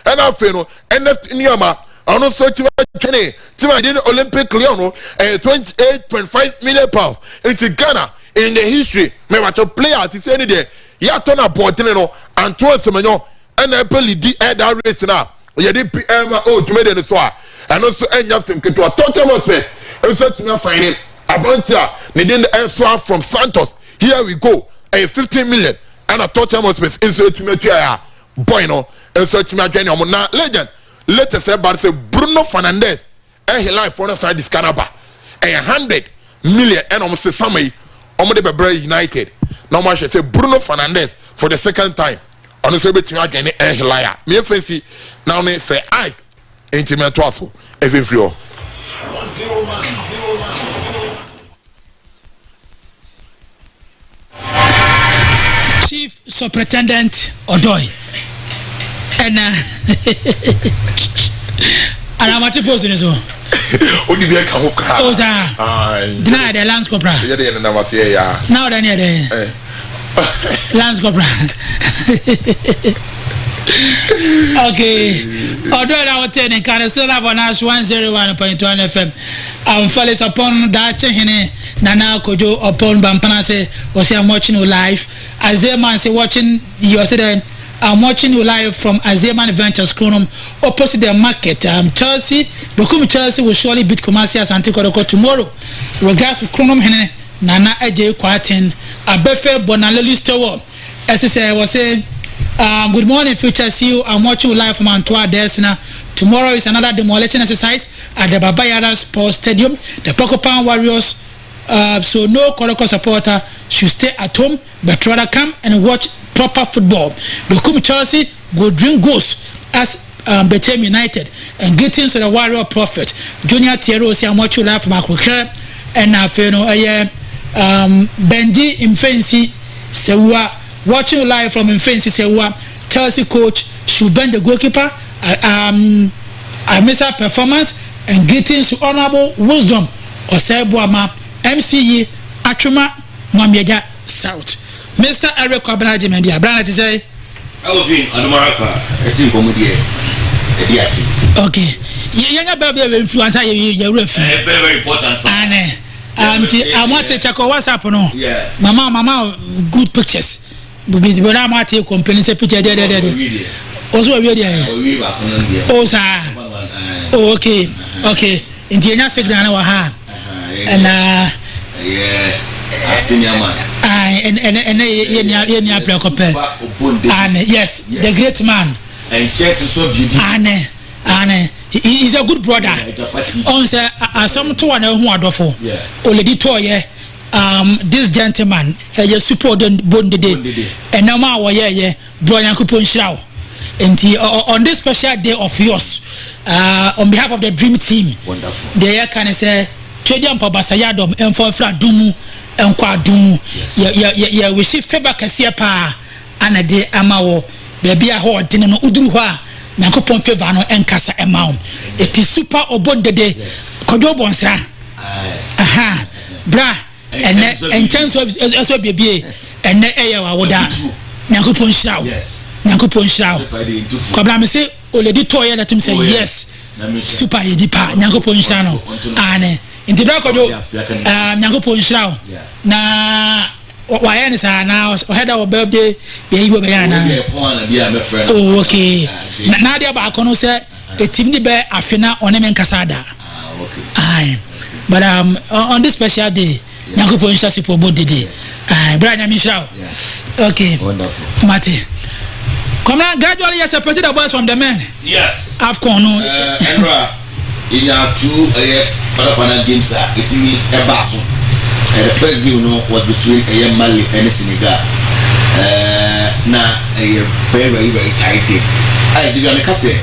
And I feel and that's in Yama. I don't so to Kenny. To my dinner Olympic Leono, £28.5 million. Into Ghana in the history. Maybe to players, he said there. Yatona Portino and Toasemano and I believe the that race now. You did to make the soir. And also end up to a total space. And so to me signing about here. Needing the answer from Santos. Here we go. A 15 million and a total space. Insert to me boy no. And so to me again. Now legend. Let us say but say Bruno Fernandes and he life for the side this Canaba. 100 million and almost say somebody the Bebre United. Now I should say Bruno Fernandes for the second time. Honestly, between again and he liar. Me fancy now me say I intimate to us every floor. Chief Superintendent Odoi. And and I'm at the post in his own. Only the Kahoka. Oh, sir. Deny the Lance Copra. Now, then, you're Lance Copra. Okay. Although I was telling can I still have on us 101.1 FM. I'm fellas upon that chehine Nana Kojo upon Bampanase was I'm watching you live. Azeman say watching you said I'm watching you live from Azeman Ventures Chronom opposite the market. Chelsea, Bokum Chelsea will surely beat Kumasi as Antikodoko tomorrow. Regards to Chronom Hene Nana Eje Kwatin Abefe Bonalelu Store. As I say, I was saying good morning, future. See you. I'm watching you live from Antoine Desna. Tomorrow is another demolition exercise at the Babayara Sports Stadium. The Pocopan Warriors, so no Koroko supporter should stay at home, but rather come and watch proper football. Become Chelsea go drink goals as Bethem United and greetings to the Warrior Prophet. Junior Thierry, I'm watching you live from Akwekre and Benji Imfensi Sewa. Watching live from Infancy Sewa, Chelsea coach should bend the goalkeeper. I miss her performance and greetings to Honorable Wisdom Osebuama MCE Achuma Mwamyeja South. Mr. Eric Obenaji Mendia, Brana to say Elvin Adumaraka, a team comedy. Okay, younger baby influencer, you're very important. I want to check what's happening. Yeah, Mama, good pictures. But I'm not a company picture there. Also, oh, sir. Oh, okay. In the end, signal and yes, the great man. And Chess is so beautiful. He's a good brother. On say some two and who are doffo. Already toy. This gentleman, you support the bond day, and now Brian Kupon Shao. And on this special day of yours, on behalf of the Dream Team, wonderful. They can say, Tradian Pabasayadom, and for Flat Dumu, and Quadumu. Yeah, we see Faber Cassiapa, and a day Amao, baby a whole dinner Udruha, Nakupon Fevano, and Casa Amount. It is super obon the day. Kodobonsa. Aha, bra. And chance of baby and the air would Nakupon Shao. Yes, Nakupon Shao. Cobram say, already toy let him say yes. Super Edipa, Nakupon Shano. And in the back of Nakupon Shao. Now, why is now head our birthday? Oh, okay. Nadia Bacono said, a timid bear Afina on a Casada. Aye, but on this special day. Nyanko Poncha Super Body. Brian Michel. Okay. Wonderful. Mate. Come on, gradually, you separated the boys from the men. Yes. AFCON. Enra, in our two Palafana games, it's in a basso. The first game was between Mali and Senegal. Now, a very, very tight game. I did a cassette.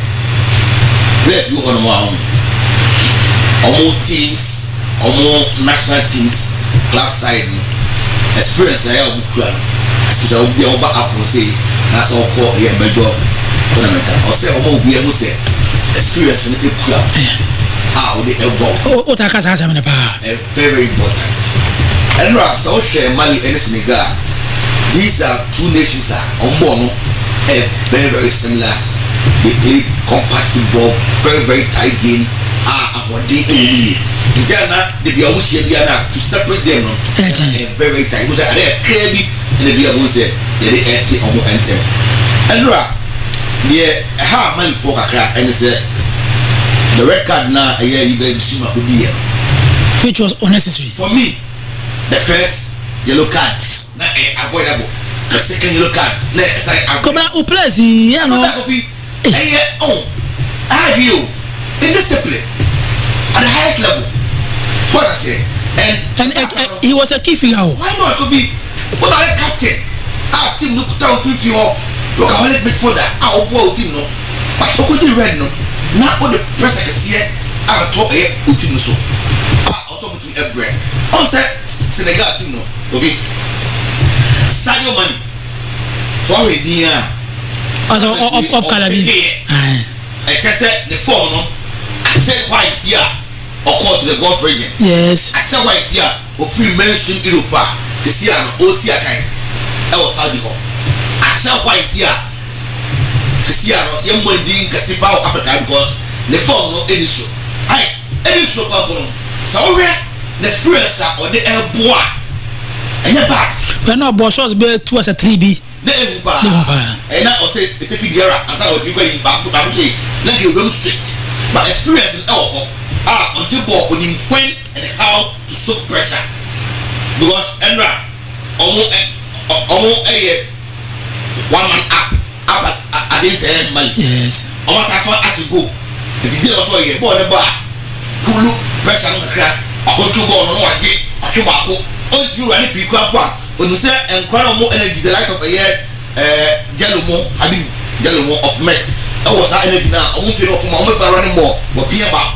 Bless you on one. Almost teams, almost national teams. Club side experience I have so be over up say that's all call a major tournament or say almost be able to say experience in the club very important and so share Mali and Senegal. These are two nations on bono very very similar. They play compact football, very tight game. What they do. Indiana, they be almost here to separate them. Very tight. Was a crabby and they be almost there. They empty almost enter. And the how money for a crack and say the red card now a year you better see my good deal. Which was unnecessary. For me, the first yellow card, not avoidable. The second yellow card, next I come on, place, yeah, no. I you indiscipline at the highest level. That's what I say. And he was a key figure. Why not, Kofi? What are you captain? Our team look down 50 or look a little bit further. Our boy team no, but okay, red no. Not what the press I can see it. I will talk a team so. Also between a bread. On set Senegal team no. Kofi. Sadio Mane. Sorry, dear. Also of Calabi. Except the form no. I said white here or call to the Gulf region. Yes. I said white here or free mainstream Europe. To see an OCA kind. I was Saudi. I said white here to see an young wedding Casifa or Africa because the form no any show. Any show so the experience or the elbow. And you're back. We're not Boschos be 2 as a 3B. And I say take it here as I was going back to let you run straight. But experience in alcohol on the ball when and how to soak pressure. Because Enra almost a 1 man up against a man. Yes. Almost as you go. It is also a ball the bar. Kulu pressure on the crack. A control ball on what a tobacco. Only you run a peak up. When you say and quite more energy, the light of a year, Jello of Mets. I was energy now. I won't feel off my own running more. But Pierre Ball,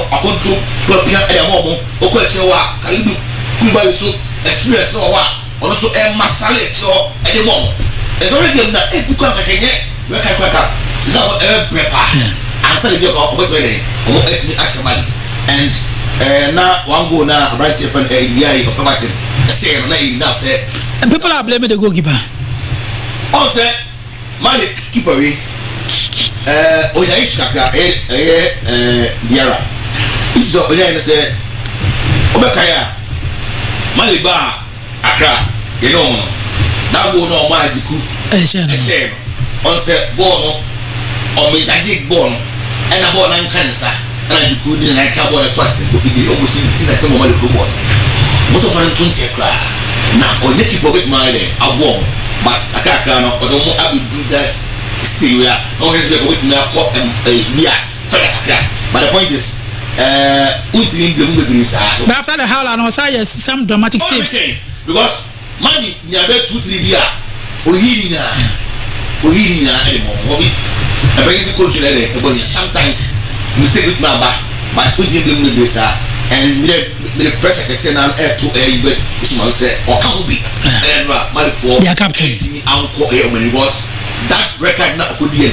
a control, but Pierre and a moment, or question what can you do? Kuba so experience no what, also a massalate so at the moment. It's already that because I can get work up. So now prepare. I'm saying you're about ready. I'm going to ask somebody. And now one go now, right here from the of Martin. And people are blaming the goalkeeper. Also, Mali keeper, Oyaishka, Diara. This is Oya say, Obakaya, Maliba, Accra, you know, now go no my Diku, a shame. Also, Bono, or Mizaji Bono, and a born and cancer, and I could in a cowboy at twice, if you did almost see that tomorrow go on. Most of them 20 cry. Now, on the keep of it, my day, I won't. But I can't cry or don't want to do that. Still, we are no hands with me. But the point is, but after the howl, and also, yes, some dramatic saves. Because money near 2-3 years, we hear anymore. A basic culture, sometimes mistake with my back, but we didn't do this. And the pressure can send an air to a US, which must say, or can't be. And my for their captain, uncle, when it was that record not could be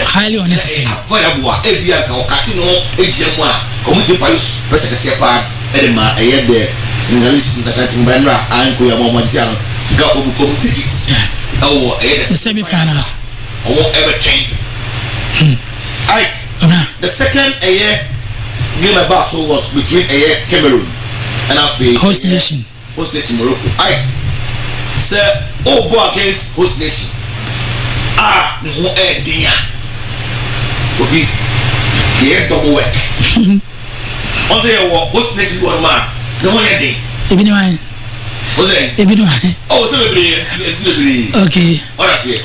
highly unnecessary. Avoidable, a beer, or Catino, a Gemma, community police, pressure can see a part, Edema, a year there, Singalist, the Santin Bandra, Uncle Montiano, to go for book tickets. Oh, the semi-finals. I won't ever change. The second a year. Game about so was between a Cameroon and a host nation Morocco. I say oh boy against host nation. The whole idea of it, the double work. Also, host nation one man, the whole idea. Oh, celebrity. Okay. What I say,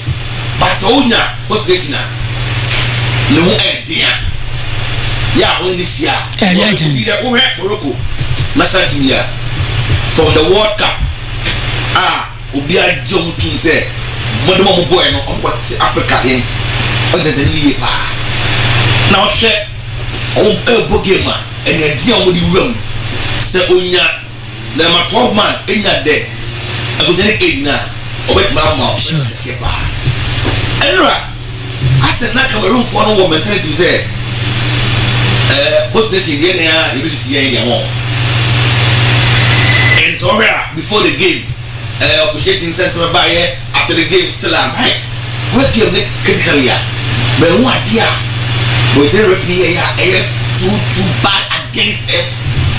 but so now host nation, the whole idea. Yeah, only this year. Morocco national team here from the World Cup. Obia John Tun say, Modomo boy no on what Africa in other than we now share on a game and the idea of the room. Say Onya, the 12 man in that day. I would then aid now. Wait, Mamma, and I said, not Cameroon for no woman tell to say. What's this in the area? You see any more. And so before the game, officiating sense of buyer after the game still am high. what game critically ya but what dia but the referee ya too bad against him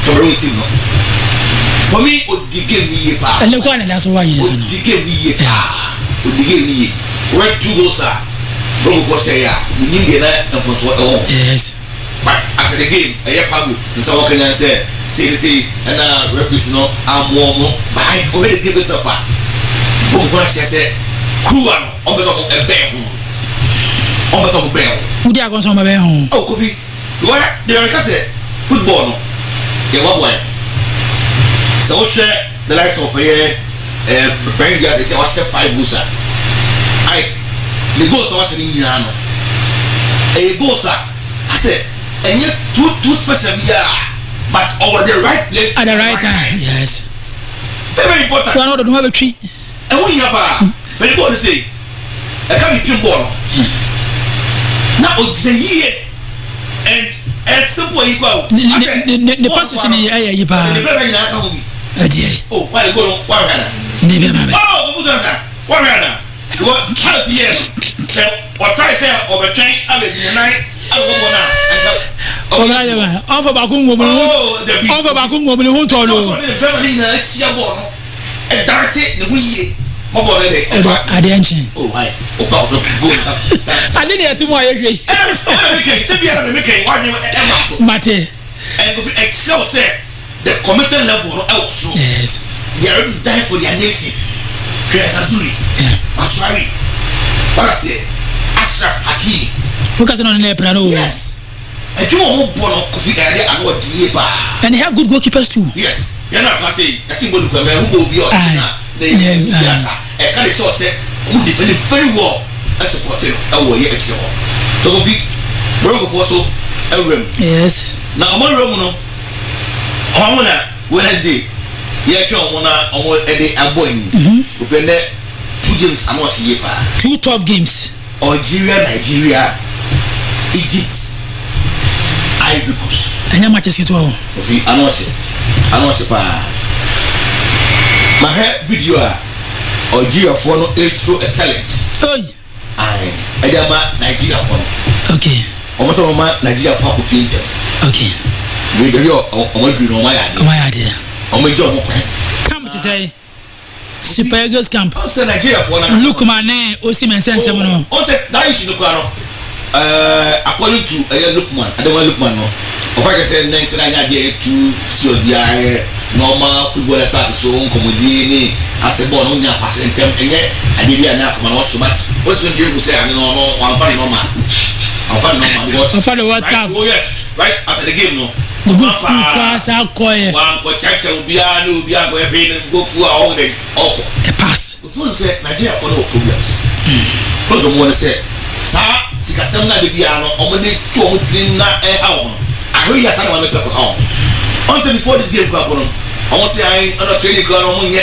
Cameroon team no for me the game ni pa and look on that's why you the game ni pa the game ni where two goals are bro for say ya we need the na for so yes but after the game pago nso what can I say and referees no am warm by already give it up bro for say crew on beso mo ebe on beso mo be who dia go so mo be oh Kofi what the America say football no ye wa boy so we share the likes of Brian Diaz say we share 5 goals I the goals was in nyina no e goals I say and you too special but over the right place at the right time yes very important one don't have a tree and we have but the goal say I can be pin ball now the year and as simple equal the position you pa the baby na aka hobi oh why go why hana the baby oh Owusu Ansah why hana what how does he say what try say over train ave the night I go go na on for back on the won to no so the family na sia ball no e dirty ne wuye mo ball ne ade anchin oh hi o pa go ade ne ati mo ayehwe e make say bia na make why e mate and go excel say the committed level no also yes they are ready to die for their nation Chris Azuri Aswari what I say Ashraf Hakimi focus on the plan yes and you want more ball Kofi area and what and they have good goalkeepers too yes you know I say I see bolu kwame who go be on na yes e can dey say who defend very well as supporting our here actually to Kofi bro go for so ewem yes na amon no na Wednesday yeah twa omo na omo ede aboyi ofende 2 games amos ye pa 2 tough games Algeria Nigeria Egypt Ivory Coast anya matches to ofi amos pa ma he video Algeria for no through a talent oi ai edama Nigeria for okay omo so ma Nigeria for Kofi intem okay we be omo du no ma ya de omo je omo kwan come to say Super Eagles camp o say Nigeria for na look man o si men sense no o say that issue no kwa no according to Lookman Lookman no o kwa say next na nya dey to see obi normal football start so nkomodi ni asebon no nya pass entem enye adebia na akoma no so but o so dey go say ani no one fan normal because for the World Cup oh yes right after the game no the good pass akoye one ko chacha obi go e go fu all the a pass we say Nigeria for no problems because we want to say sa sikasem na de bia no omode tu omutrin na ha wo ahwe ya sa na me peko ha on say before this game kwa bono omo say I on training kwa no munye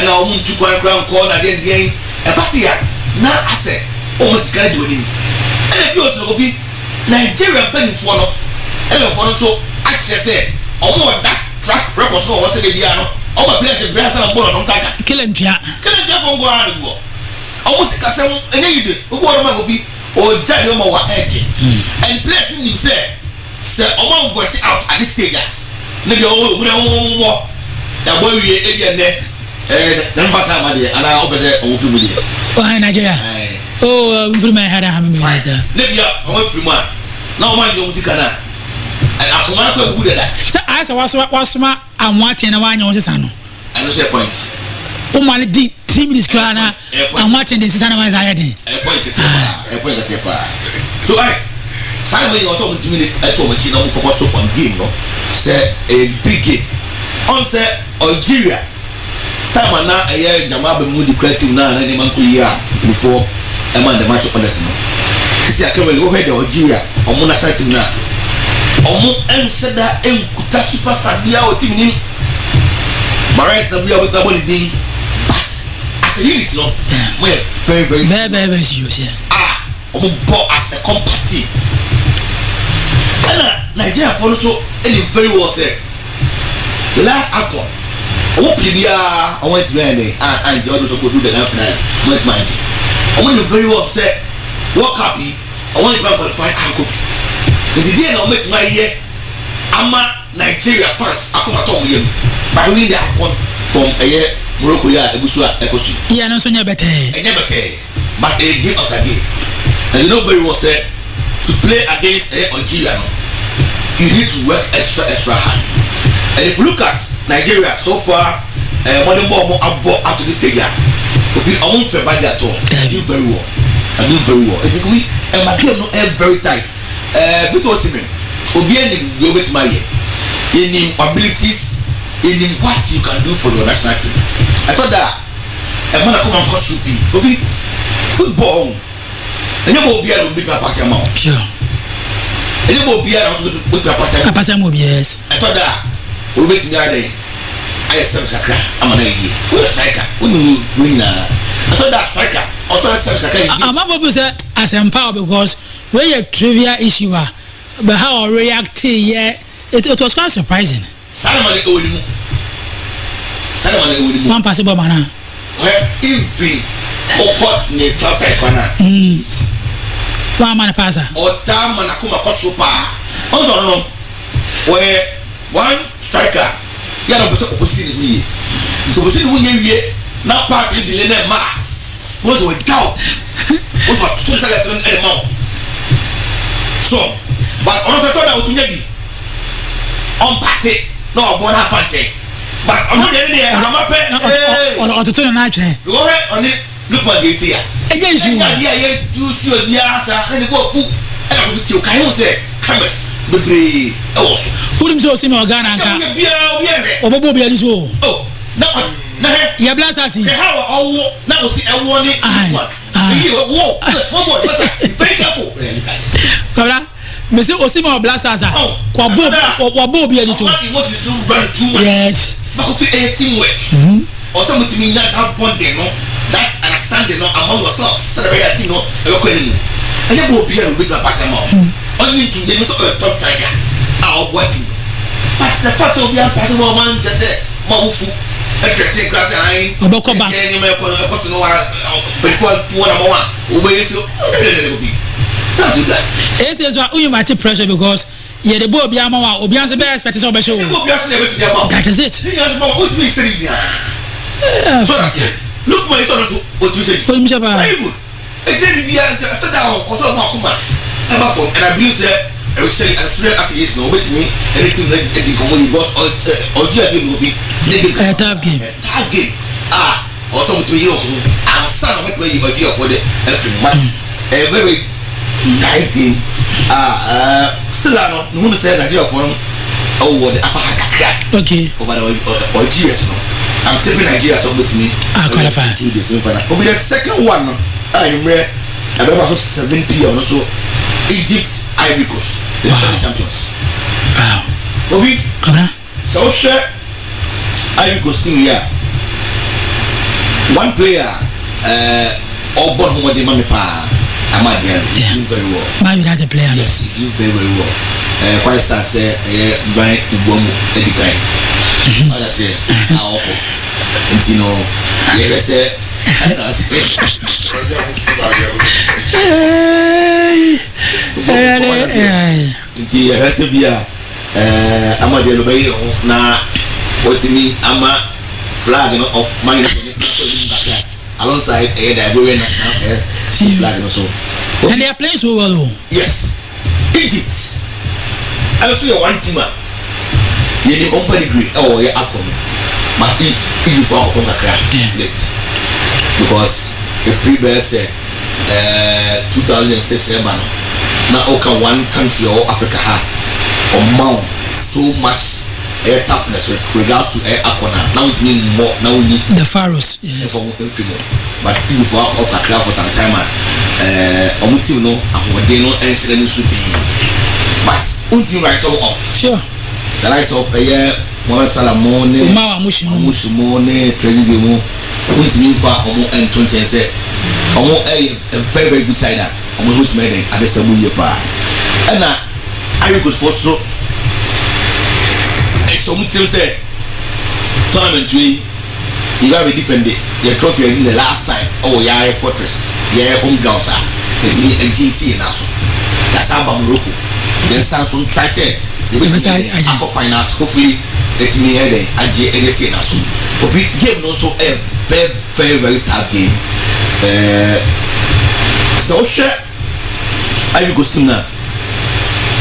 na omuntu kwa nko na de ndien e pase ya na ase omo sikara de onim and bi o so Kofi Nigeria benifo no elefo no so actually say omo da track record so o say de bia no omo players be asa na ball no taka kelempia fo ngo ha de go omo sikasem enye yize obo no ma Kofi o jale mo wa edge and players nim say omo go see out at this stage na bi o mo da boy wie e bi ne na mfa sa ma de ana obese o fi mu de o ha Nigeria oh mfiri my head am me na bi o fi mu na o ma nyo musika na akoma ko ebu de da say I say wasoma anwate na wanya wo sesa no I no say point o ma di 3 minutes kwa na anwate de sesa na ma say den point say pa so I sai when you also mutimi e to machi na mo focus on game no say a big game on say Algeria time na jamaa be mu di creative na ni man ko yi before e man the match on the no kisi akawele wo head Algeria omo na side team na omo enseda enkuta superstar bia o team nim Marais na bia o ta body din but as a unit no we very serious omo bo as a company and Nigeria for so any very well said the last AFCON omo play bia I went to and all those go do the grand final month I want you very well say World Cup I want you to qualify anko the day na o met my year ama Nigeria fans akoma to yem by winning the AFCON from a year Morocco ya ebusu ekosu yeah no so nya better but a game after game and you know very well say to play against Algeria you need to work extra hard and if you look at Nigeria so far modern ball up to this stage if you own fair body at all I do very well and my game no very tight Peter Osimhen Obianim you bet my year in him abilities in him what you can do for your national team I thought that a man come and cost you football and you will be able to beat my pass amount sure and you will be able to beat my pass amount yes I thought that we bet me I said Sakra I'm an idea we striker we win I thought that striker also Sakra I'm about to say as empower because we a trivia issue but how I react yeah it was quite surprising Salomon one possible man where even Opot ne class icona one man passer or time man akuma kosupa also no where one striker ya no be opposite ni so opposite ni now pass the lane ma was with down was what to select on the mount so but on the thought that we be on pass it no born half and but on the day I'm up on to turn on it look what they say against you yeah do see your answer and go fool and I will tell you can you say cameras be also who him so see my Ghana anka obobo be this oh now ya blast see how now see a warning whoa just one more but very careful look at this kabla me say Osima blasters kwa bo be this oh yes but if teamwork or some team that bonding no that understanding no among yourselves celebrating no and you go be with the pass amount only to them so top striker what but the first will be a possible man just say mamufu attracting class I obokoba any me person no before one number one obey so don't do that yes so you might pressure because yeah the boy be ama wa obi an say be expect so be show that is it what we say so that's it look when it also what we say very good except be down also ma kuma ever from and I believe say I will say as real as it is no wait me anything like the come you boss or do game movie tough game also with me I'm son of me you idea for the every match a very tight game Silano no say Nigeria for the upper crack okay over the Algeria no I'm taking Nigeria so with me qualify to the semi-final over the second one I'm ready about 7 p.m. also Egypt Ivory Coast the champions wow Ovi kabra so share Ivory Coast team here one player all born home de mame pa Amadian do very well my United player yes he do very well quite start say Brian Ibomu edikan I say awoko ntino yere say nti yɛhɛsɛ bi a Amadian no bɛyɛ ho na wɔtumi ama flag no of mine alongside the Ivorian national flag no so and they are playing so well yes Egypt also your one team you need company degree or your outcome but if from kakra late because a free bear say 2006 ever now okay one country or Africa have amount so much air toughness with regards to air Akona now it means more now we need the Pharaohs yes but if for of Accra for some time omuti no ahode no enshire no should be but until right off sure the likes of Mohamed Salamone Umawa Mushimone president mo until fa omo entonchen say omo a very very good sider omo so to me at the same year pa and I could for so some team say tournament we you have a different day your trophy in the last time yeah fortress yeah home grounds are etimi NGC na so kasa ba Morocco then Samsung try say you will see akọ finance hopefully etimi here dey aje NGC na so of game no so a very very very tough game so share Ivory Coast team na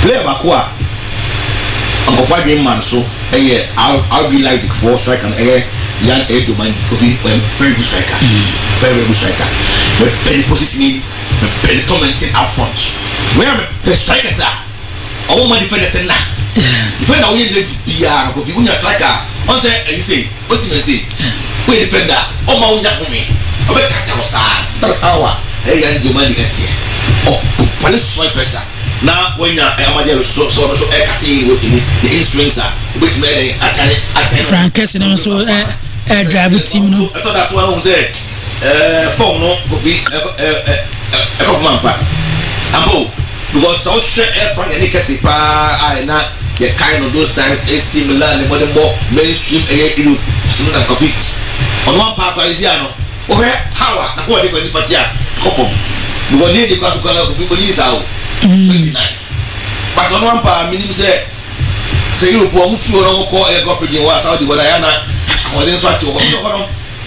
player baako a nkɔfo adwene man so I'll be like the four striker and Yan Edoman could be a very good striker, very good striker. But penny positioning, penny commenting up front. Where the strikers are, all my defenders are now. Defender only this PR because you not striker. On say you say, what's he say? We defender, all my own me. I bet that's how Yan Edoman get here. Oh, police strike pressure. Now when you are so cutting the instruments are which made a Frankes and also drive team no. I thought that one was phone no coffee of Mampa. Ambo because so share Frank and Nikasipa I not the kind of those times is similar and more mainstream Europe so than coffee. On one part Parisiano. Okay, how what they going to party coffee. Because need the coffee police out. 29 but on one part minimum say you pour mu fuo no ko e girlfriend wa Saudi go Diana o den so ati o ko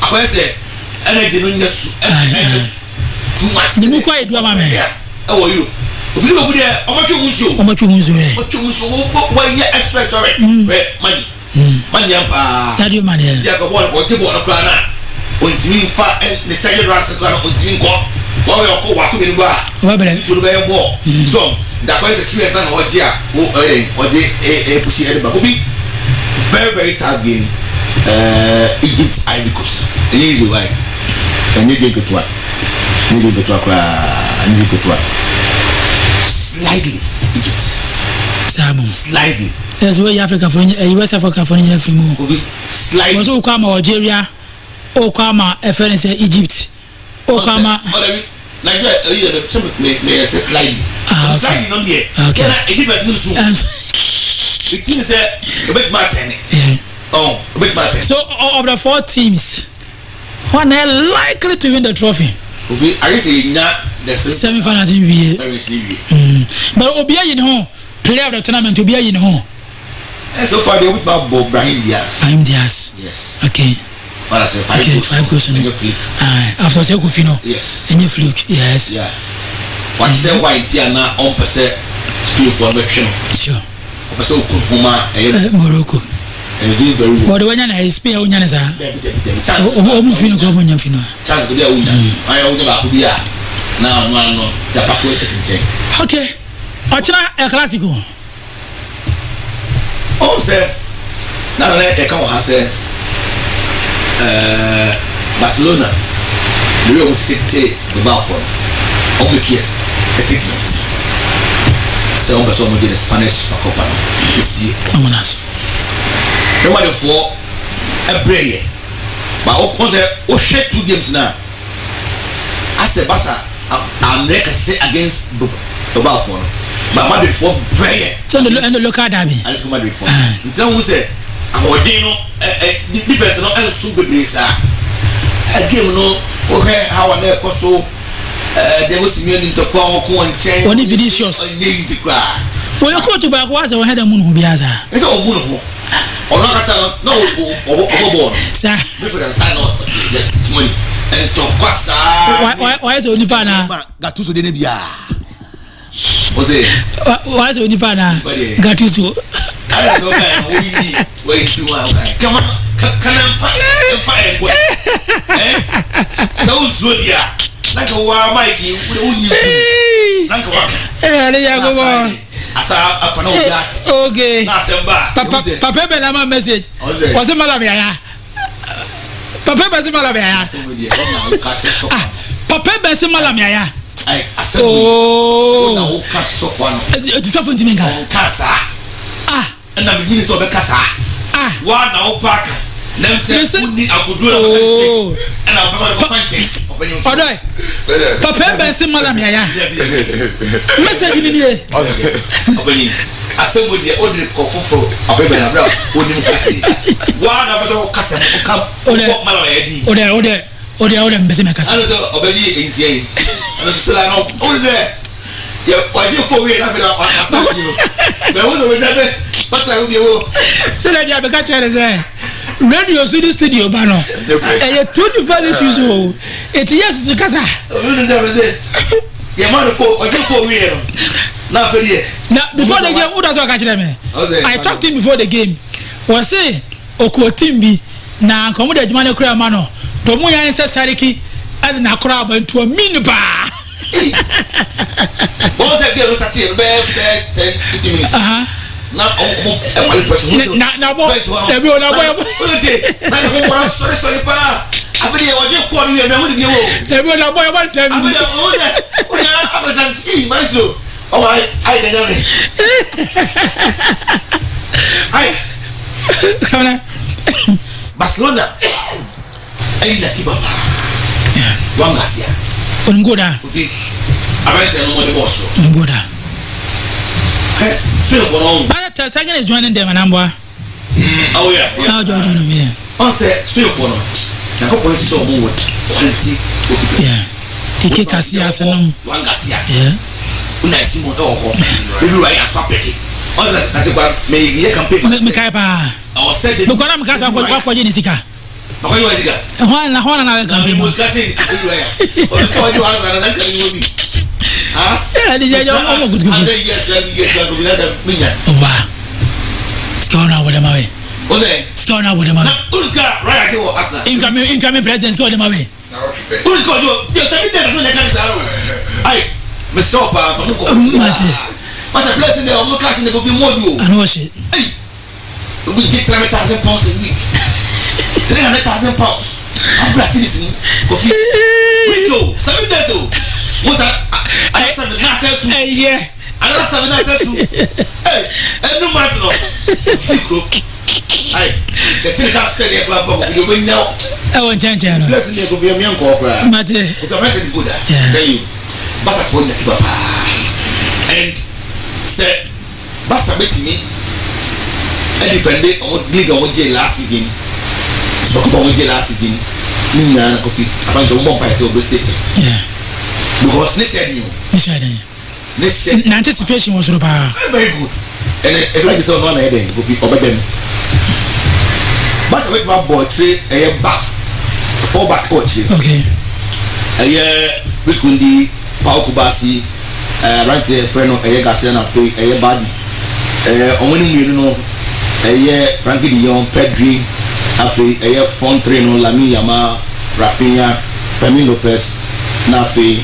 akwa say energy no nyasu too much ni mu kwa edu ama me e wo you o fi no bu de o ma twu musu wa ye express story money ampa Sadio Mane ya go ball ko ti ball no kra na o ntimi fa ne side ras kra na o ntimi ko wa ko wa ko ni gba to be ball so that was experience and Odia or the pussy very very tough game Egypt Ivory Coast easy why and you get to slightly Egypt slightly that's where Africa for West Africa for free move slightly also come Algeria o come FNC Egypt o come Nigeria may slightly slightly not there okay a difference no so it means a bit matter oh a bit matter so of the 4 teams one are likely to win the trophy I say the semi-final team be but Obia in home player of the tournament Obia in home so far they with my Bob Brahim Diaz yes okay but I say 5 goals in your flick after say Kufino yes in your flick yes yeah what say white here now on percent spirit for election sure percent Oklahoma Morocco and doing very well but the one is Spain o nyane sa o mu fino ko mo nyam fino chance go there o nya I o ba ko bia now no ya pa ko person check okay ochina El Clasico o say na e kan o ha say Barcelona the way we sit the Balfour on make a statement so on person the Spanish Copa this year no matter for a prayer but o say o share 2 games now as a Barca I'm like say against the Balfour but Madrid for prayer so and the local derby and Madrid for then we say Odino difference no enso bebresa again no okay how na ekoso there was Simeone into kwa ko nchen oni Vinicius easy kwa we ko to ba kwa za we head mu no biaza ese o mu no ho ono ka sa no o sa difference sa no money and to kwasa why is oni pa na Gattuso de ne bia o say why is oni pa na Gattuso I don't know man wait too long come on can I fire so Zodia like a wild Mikey like a ya go asa afano that okay papa be na message was it malam ya papa be se malam ya papa be se malam ya ai asem na o ka sofano ti sofo ntimenga kasa na bigini so be kasa wa na o paka nem se kuni akudura bakati na o ba fante odoi papa be se malam ya message ni ni obani asemo dia odi ko foforo abebe na bra oni mfati wa na be so kasa ko malam ya di ode mbese me kasa ano so obani ensie so la no o say ya waje for we na be na pass you me wo so we na be pass la obi wo still dia be ka tell say radio studio ba no e 24 issues o it yes to kasa o say ya man for waje for we no na fe die na before the game who does ka tell me I talked to him before the game was say okotim bi na komo de adwuma ne kura ma no do mu yan se sariki ade na kura ba nto min ba bon say game start here be 10 minutes na e wale person na bo e bi ona bo na ko wala sorry pa abedi e waje for you me woni bi wo e bi ona bo e wale time abedi o ya abadan si maso oh ai da nyame ai kana Barcelona ai na kibaba wangasia ngoda ufi abaita no mo de boss ngoda yes still for on but Sagan is joining them anambwa oh yeah how do you know me on say still for no na ko point so mo what quality yeah ike kasi asenum wangasia yeah una simo do ho bibi wa ya swapeki on na te kwa me ye campaign me kai pa I said me kwa na me kasa kwa je ni sika makoyi wa sika hwana na campaign mo skasi bibi wa ya on so wa ju hasa na ka ni wobi ha di je mo good good yes go bi that minya wa skona wa de mawe oze skona wa de mawe uliska right ake wo Arsenal incoming president skona de mawe uliska jo ti se bi de so ne kan saro ai me stop fa mo ko but a blessing there no cash ne go fi modu I know shit hey we take 300,000 pounds a week 300,000 pounds I'm blessing this go fi we go 7 days o what's that I 7 na say su yeah another 7 na say su hey no matter no tikro ai the thing that said the club go fi we now I want change no blessing there go fi me nko okra mate it's a matter good tell you but I phone the papa and say basa betimi e defend on league on je last season so ko on je last season ni na ko fi abanjo mo pa say obo stay fit yeah because they said the anticipation was very good and it's like so no na eden go fi obedem basa wait my boy three back 4 back coach okay which could be Pau Kubasi right here friend of Garcia na free body omoni mienu no Frankie de Jong Pedri afi front three no Lami Yama Rafinha Fermin Lopez na afi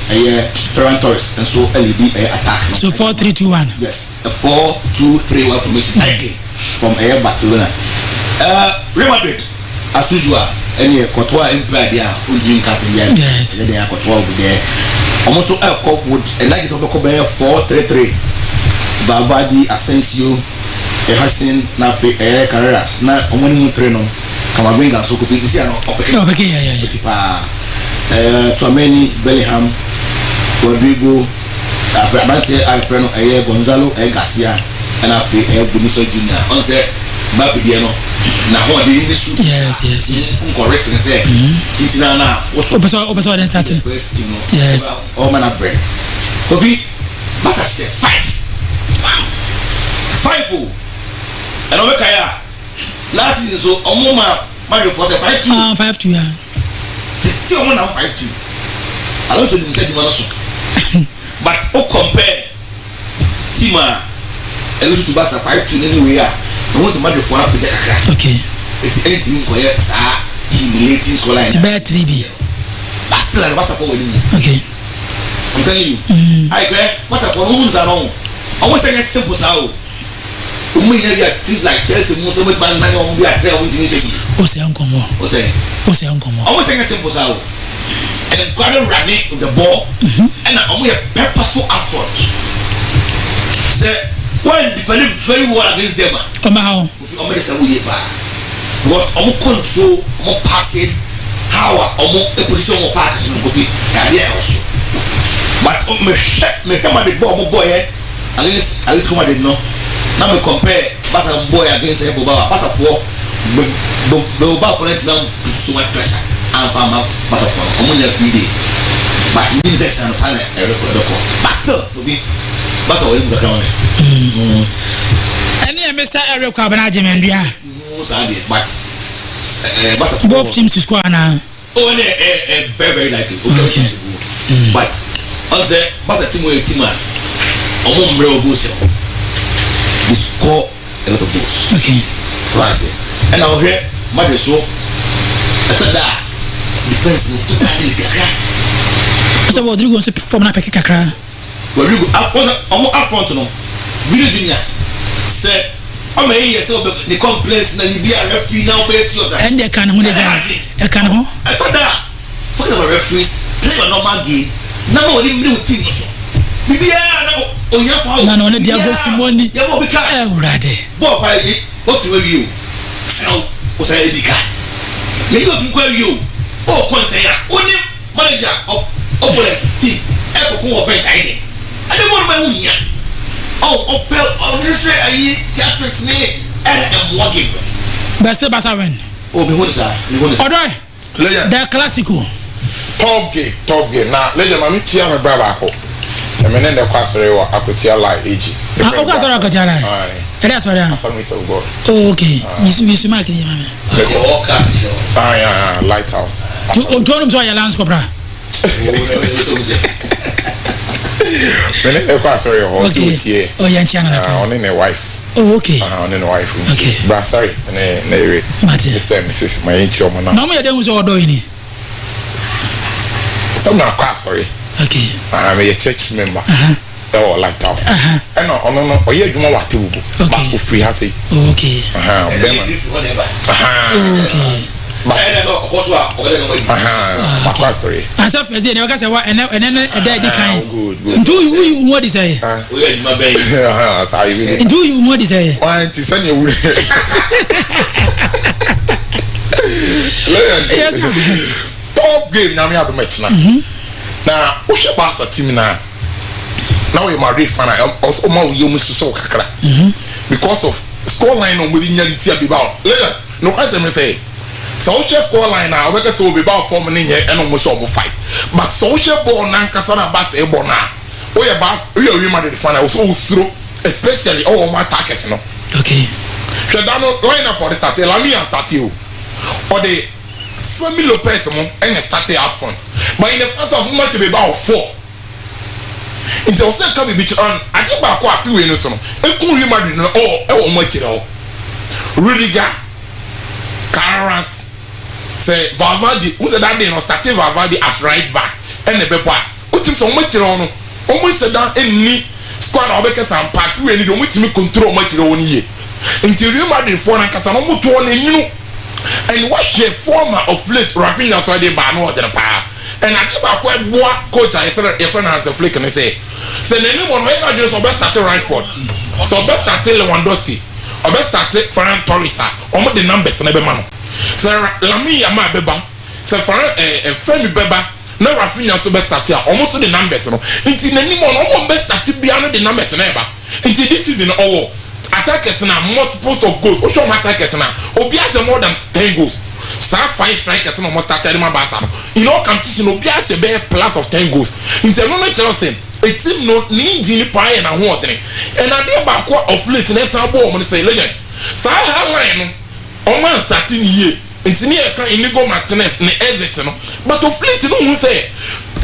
Ferran Torres and so LED attack so 4-3-2-1 yes a 4-2-3-1 formation likely from Barcelona Real Madrid as usual any Courtois empire there undin Casemiro yes they are Courtois over there almost so would like is over 4-3-3 Valverde Asensio Hassan na Carreras na omoni mu tre no Camavinga so ko fi isi ano opeke yeah Tchouaméni Bellingham Rodrigo Abante Alfredo Gonzalo Garcia and afi Vinicius Junior on say Mbappé no na ho de in this yes correct say Titina na opeso den starting yes all man up bread Kofi must say 5 wow 5 and over kaya last season so omoma Mario for 5-2 5-2 yeah ti omo na 5-2 Alonso dim said no so but o compare team Alonso to Barca 5-2 anyway no was Mario for up the kakra okay it's anything ko ya sa humiliating scoreline the bad 3B Barcelona what for winning okay I'm telling you I go what for no wins alone almost like simple sao we have things like Chelsea most of it man we are trying to finish it o se ankomo almost like simple sao and then quite running with the ball and we have purposeful effort say when defending very well against them how we say we pa what control passing how position pass no go fit career also but me come the ball boy against Atletico Madrid no now we compare Barca boy against Boba Barca for Boba for it now so much pressure and farm Barca for omunya free day but in this section sana but still obi basa we mu kakra one any Mr. Eric Kwabena Jemendua but both teams to score now. Oh, very likely. Okay. But also, what's a team where a team are real goals? We score a lot of goals. Okay. Right. And now here, Madrid so I thought that defense is totally different. So what do you go to perform na peke kakra? Well, you go up front no. Video junior say I'm here so the complaints na you be a referee now bet you and they can who they can ho I thought that for the referees play a normal game na no only new team so bibi na o ya fa na no dia go simoni ya mo be ka urade bo pa yi o fi we you o say edika ye you fi kwa you o content ya only manager of opponent team e ko ko bench ide ade mo ba wu nya oh this way theatrics ne and walking best basa win oh me who sir odo legend the classical tough game na legend mami tia me bra ba ko e me ne de kwa sore wa akotia lie ag o kwa sore akotia lie e dey sore afami so go okay you mark ni mama o ka show lighthouse o tonum so ya lance cobra Then they quite sorry, horse with you. Oh, yeah, on in a wife. Oh, okay. On in a wife. Okay. But sorry, and Mr. and Mrs. My ain't your man. No, me, I was all doing it. Some are quite sorry. Okay. I'm a church member. Oh, lighthouse. And no, or you do more what to do. But free has it. Okay. Okay. Sorry. As if as never say what and then a daddy kind. Good. Do you what is say? Do you what is say? Why to send you? Tough game now. Me have a match now. Now, what's your boss team now? Now we Madrid fan. Also, you must so kakra because of scoreline on within reality about. No, as I say. Social score line now, we can so be about 4 minutes and almost 5. But social ball nan kasana bass a bona. We are bass, we are reminded the fan also through, especially all my attackers, you know. Okay. Shadano line up or the start, Lamia start you. Or the Femi Lopez and start up front. But in the first of must be about 4. Until second be on, I get back a few in the summer. And couldn't remember all much it all. Rudiger, Carras. Say Valverde, who's that day no starting Valverde as right back and the beba. What team so much on almost said that any squad or because I'm pass we need to control much on here. Until you made the phone and Casano to one in you. And what's your former of late Rafinha so they ban no other power. And I give back where boy coach I said if friend has a flick and they say anyone when I just best start Rashford. So best start Lewandowski. Or best start Ferran Torres or the numbers and every man. So Lami Yama Beba, so for a friendly Beba, no Rafinha so best start here, almost the numbers. Until anyone almost best start beyond the numbers never. Until this season, all attackers now multiples of goals. Ocho attackers now, Obias more than 10 goals. Start 5 strikers and almost started my bass. In all competition, Obias a better plus of 10 goals. Until no Chelsea, a team no needs any pie and a watering. And I did back of late and some ball when say legend. So I have line. Oman starting here. It's near Inigo Martinez ne exit no. But of late no who say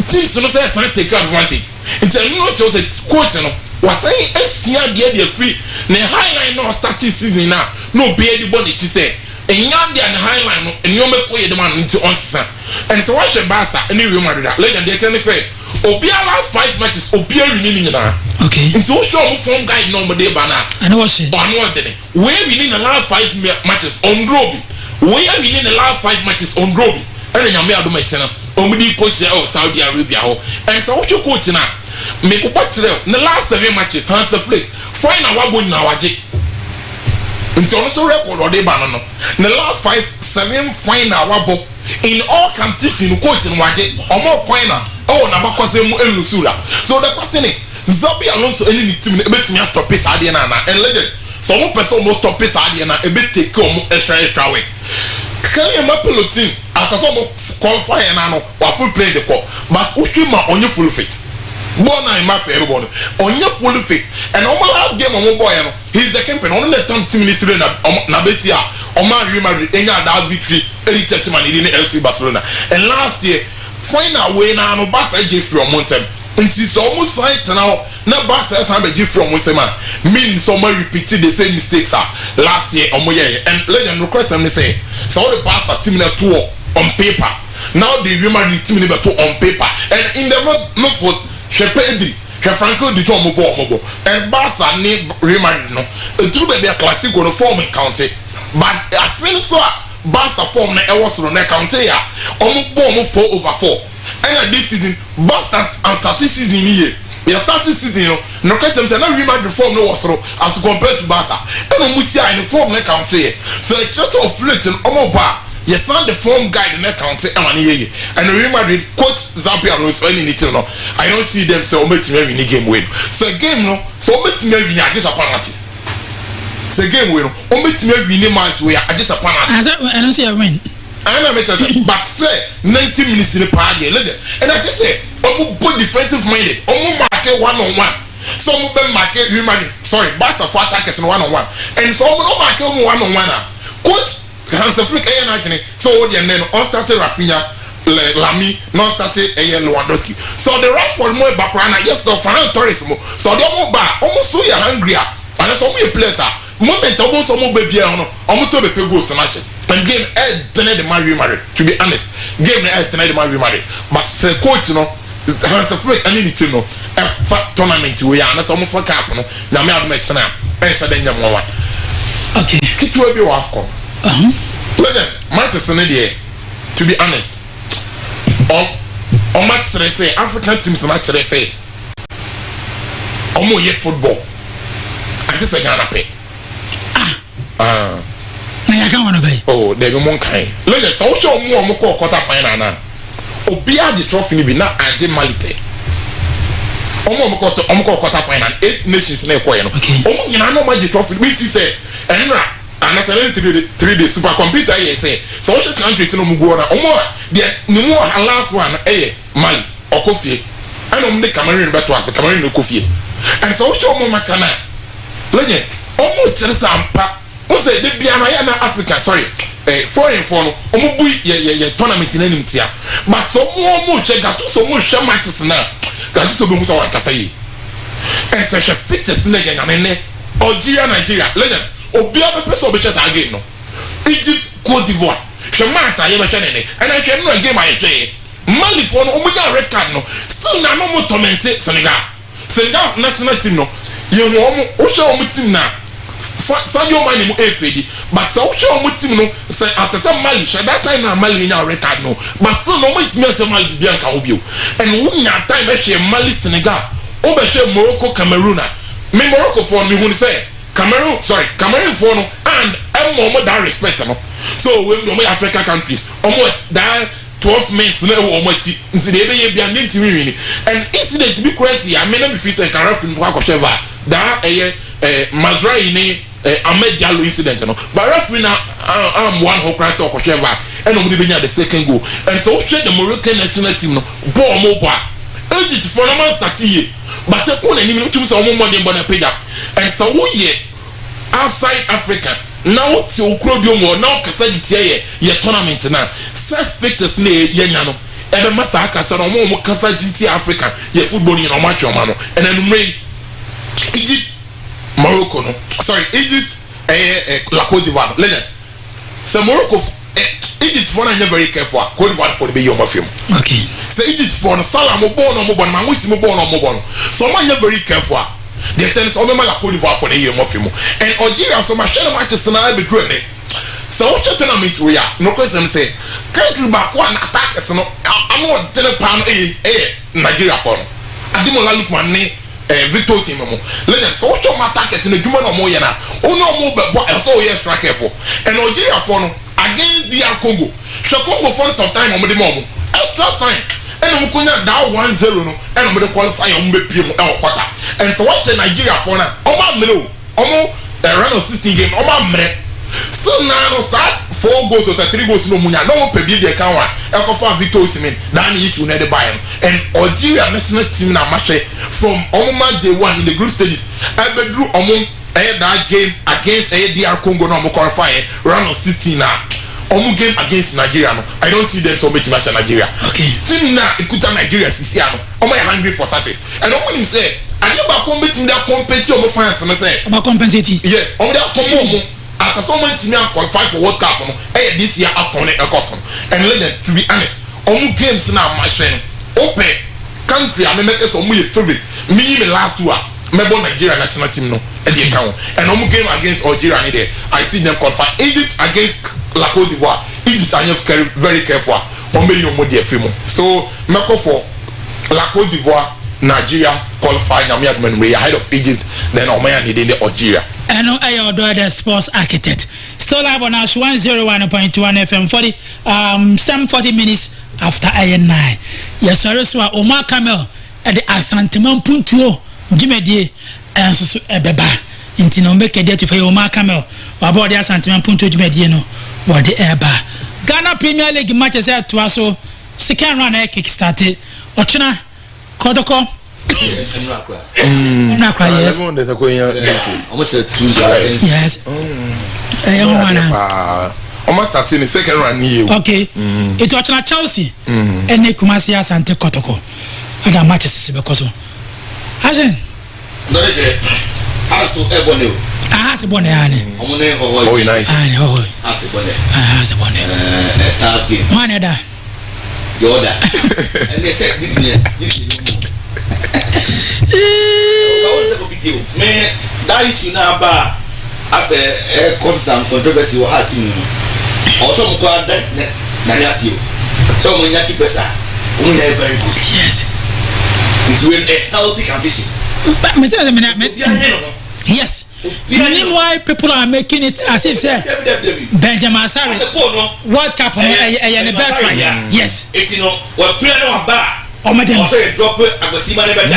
teams no say can take advantage. It's no just a coach no. Was saying SCA the free ne highline no starting season now. No be anybody to say. And you have the highline and you make way the man into onsa. And so watch the Barca and you remember that. Legend they tell me say Obia last 5 matches Obia winning na. Okay. Into show from guide number day bana. I know what she. Where we in the last 5 matches on Roby. Where we in the last 5 matches on Roby. And then you may have done Omidi coach Saudi Arabia. And so what you coach now? Make up the last 7 matches. Hans the flick. Find a wabun now. Into also record or they banana. The last 7 final wabo in all competition coach in Waje or more final. Oh, Nabakosemu Elusura. So the question is, Zabi Alonso any team a bit to stop his Adiana and legend. Some person almost stop his Adiana a bit take extra work. Can you map a team after some of qualify and wa full play the call but ushima onye full fit born na map everybody onye full fit and on last game on boy no he's the captain on the 10 minutes na betia on man Real Madrid enya that victory early 30 man in FC Barcelona and last year final way na no Barca je from Monsem until so almost fight now na Barca san be je from Monsem mean someone repeated the same mistakes last year on moye and legend request them say so the Barca team na two on paper now the Real Madrid team na two on paper and in the no for Shepedi Franco di to mobo and Barca ni Real Madrid no it will be a classic on form county but I feel so Barca form na e was on na county ya omo 4/4 and this season Barca and starting season here we starting season no question say na Real Madrid form no was as compared to Barca and omo see in form na county so it's just of late omo ba yes, and the form guide in that country, and Real Madrid coach Xabi Alonso any little no. I don't see them so much maybe in game win. So game no, so much maybe I just a penalty. So game win, much maybe in match where I just a penalty. I don't see a win. I know but say 90 minutes in the party, and I just say, put defensive minded, market 1-on-1. Some of them market Real Madrid, sorry, Barca for attackers in 1-on-1, and some no market 1-on-1. Coach. Hans Flick so the then on started Rafinha Lamy non started Lewandowski so the rest for more background I just the Ferran Torres mo so the almost so you hungry and so me place moment almost some baby almost so be go smash and game denied the Real Madrid to be honest game denied the Real Madrid but say coach Hans Flick I need to know a tournament we are na some for cap no na me admit na and so then one okay kitu be Afcon Legend, Manchester United, to be honest, on match they say African teams match they say, omo ye football. I just say Ghana pay. I can't want to pay. Oh, they be one kind. Legend, so show omo quarter final na. Obia the trophy ni be na ade Mali pay. Omo quarter final 8 nations na ekoye no. Omo nyina no ma the trophy be ti say enra. And as I learned to do the 3D supercomputer, I say, so all countries no Mugora, no more last one, Mali, or Kofi. I don't make Cameroon better as a Cameroon no Kofi. And so show Mama Kana. Legend, almost some pa, what's it? The Biana Africa, sorry, foreign phone, ye tournament in any tia. But so more check out so much matches now. Got to be Musa Kasai. And such a fittest legend, and then Algeria, Nigeria, legend. Obia be person be chess again no Egypt Cote d'Ivoire she match aye be chene and I can no game aye twe Mali for no omuja red card no still na no mo torment Senegal national team no you know o show omu team na Sadio Mane mu efedi but so o show omu team no say after some Mali she that time na Mali nya red card no but still no mo team say Mali bi anka obio and wunya time be she Mali Senegal o be she Morocco Cameroon me Morocco for me hu say Cameroon for no and more that respect no so we no African countries that 12 men no omo ti nti de be ye bia nti win and incident be crazy I mean be feel say Karafin kwa kosheva that Mazrai ni Ahmed Diallo incident no but referee na one who crash or kosheva and no be the second goal and so the Moroccan national team no ball mo ba Egypt for no man start here but the corner ni tum so mo modern bona page up and so we outside Africa now to Ukrodio mo now kasa ditie ye tournament na such fixtures na ye nya no ebe masa akasa no mo kasa ditie Africa ye football ni no match o ma no and then Egypt Morocco no sorry Egypt la Côte d'Ivoire legend so Morocco Egypt for na very careful Côte d'Ivoire for the be your film okay so Egypt for no sala mo born man we see mo born so man very careful they tell us omema la Côte d'Ivoire for the year mo film and Algeria so ma share match na be draw ne so what tournament we are no question say country back one attack so no am on tele pan Nigeria for no Ademola Lookman ne Victor Osimhen legend so what attack is in the duma no mo ye na ono mo be bo so ye strike for and Algeria for no against DR Congo Congo for the first time on the moment extra time and I'm going down 1-0 no and I'm going to qualify on the quarter and so what's the Nigeria for now omo melo omo round of 16 game omo mre still now start 4 goals or 3 goals no munya no pe bi de kan wa e ko fa Victor Osimhen dan issue na de buy and Algeria national team na match from Omoma day 1 in the group stages ebedru omum that game against DR Congo no mo qualify round of 16 na omu game against Nigeria no I don't see them so much national Nigeria okay team na ikuta Nigeria sisi ano omo hungry for success and omo nim say and you ba competing that compete omo fans no say omo compensate yes omo that come omo after someone team and qualify for World Cup no this year after on a custom and let them to be honest omo games na match no open country I make so omo favorite me last two member Nigeria national team no and they count and omo game against Algeria ni there I see them qualify Egypt against La Côte d'Ivoire Egypt are very careful omo you mo dey free mo so meko for La Côte d'Ivoire Nigeria qualify na me ahead of Egypt then omo ya need the Algeria and I order the sports architect still live on Ash 101.1 FM 40 minutes after IN9 yes sorry so Omar Camel at the Asanteman Puntuo Jimedie and so ebeba inti no make a date for Omar Camel about the Asanteman Puntuo Jimedie no what the eba Ghana Premier League matches at Twaso second round kick started Ochina Kodoko yes yes almost starting the second round here okay it was Chelsea and Kumasi Asante Kotoko other matches because Asen no they say aso ebone Asebone ane oh nice ane oh asebone third game one other yoda and they said did me that issue na ba as a constant controversy or has been also mo kwa na yasi so mo nya keepers we are very good yes it will a healthy condition but me tell them yes why people are making it as if say Benjamin Asare World Cup yes it's no we play no ba also drop Agbesima never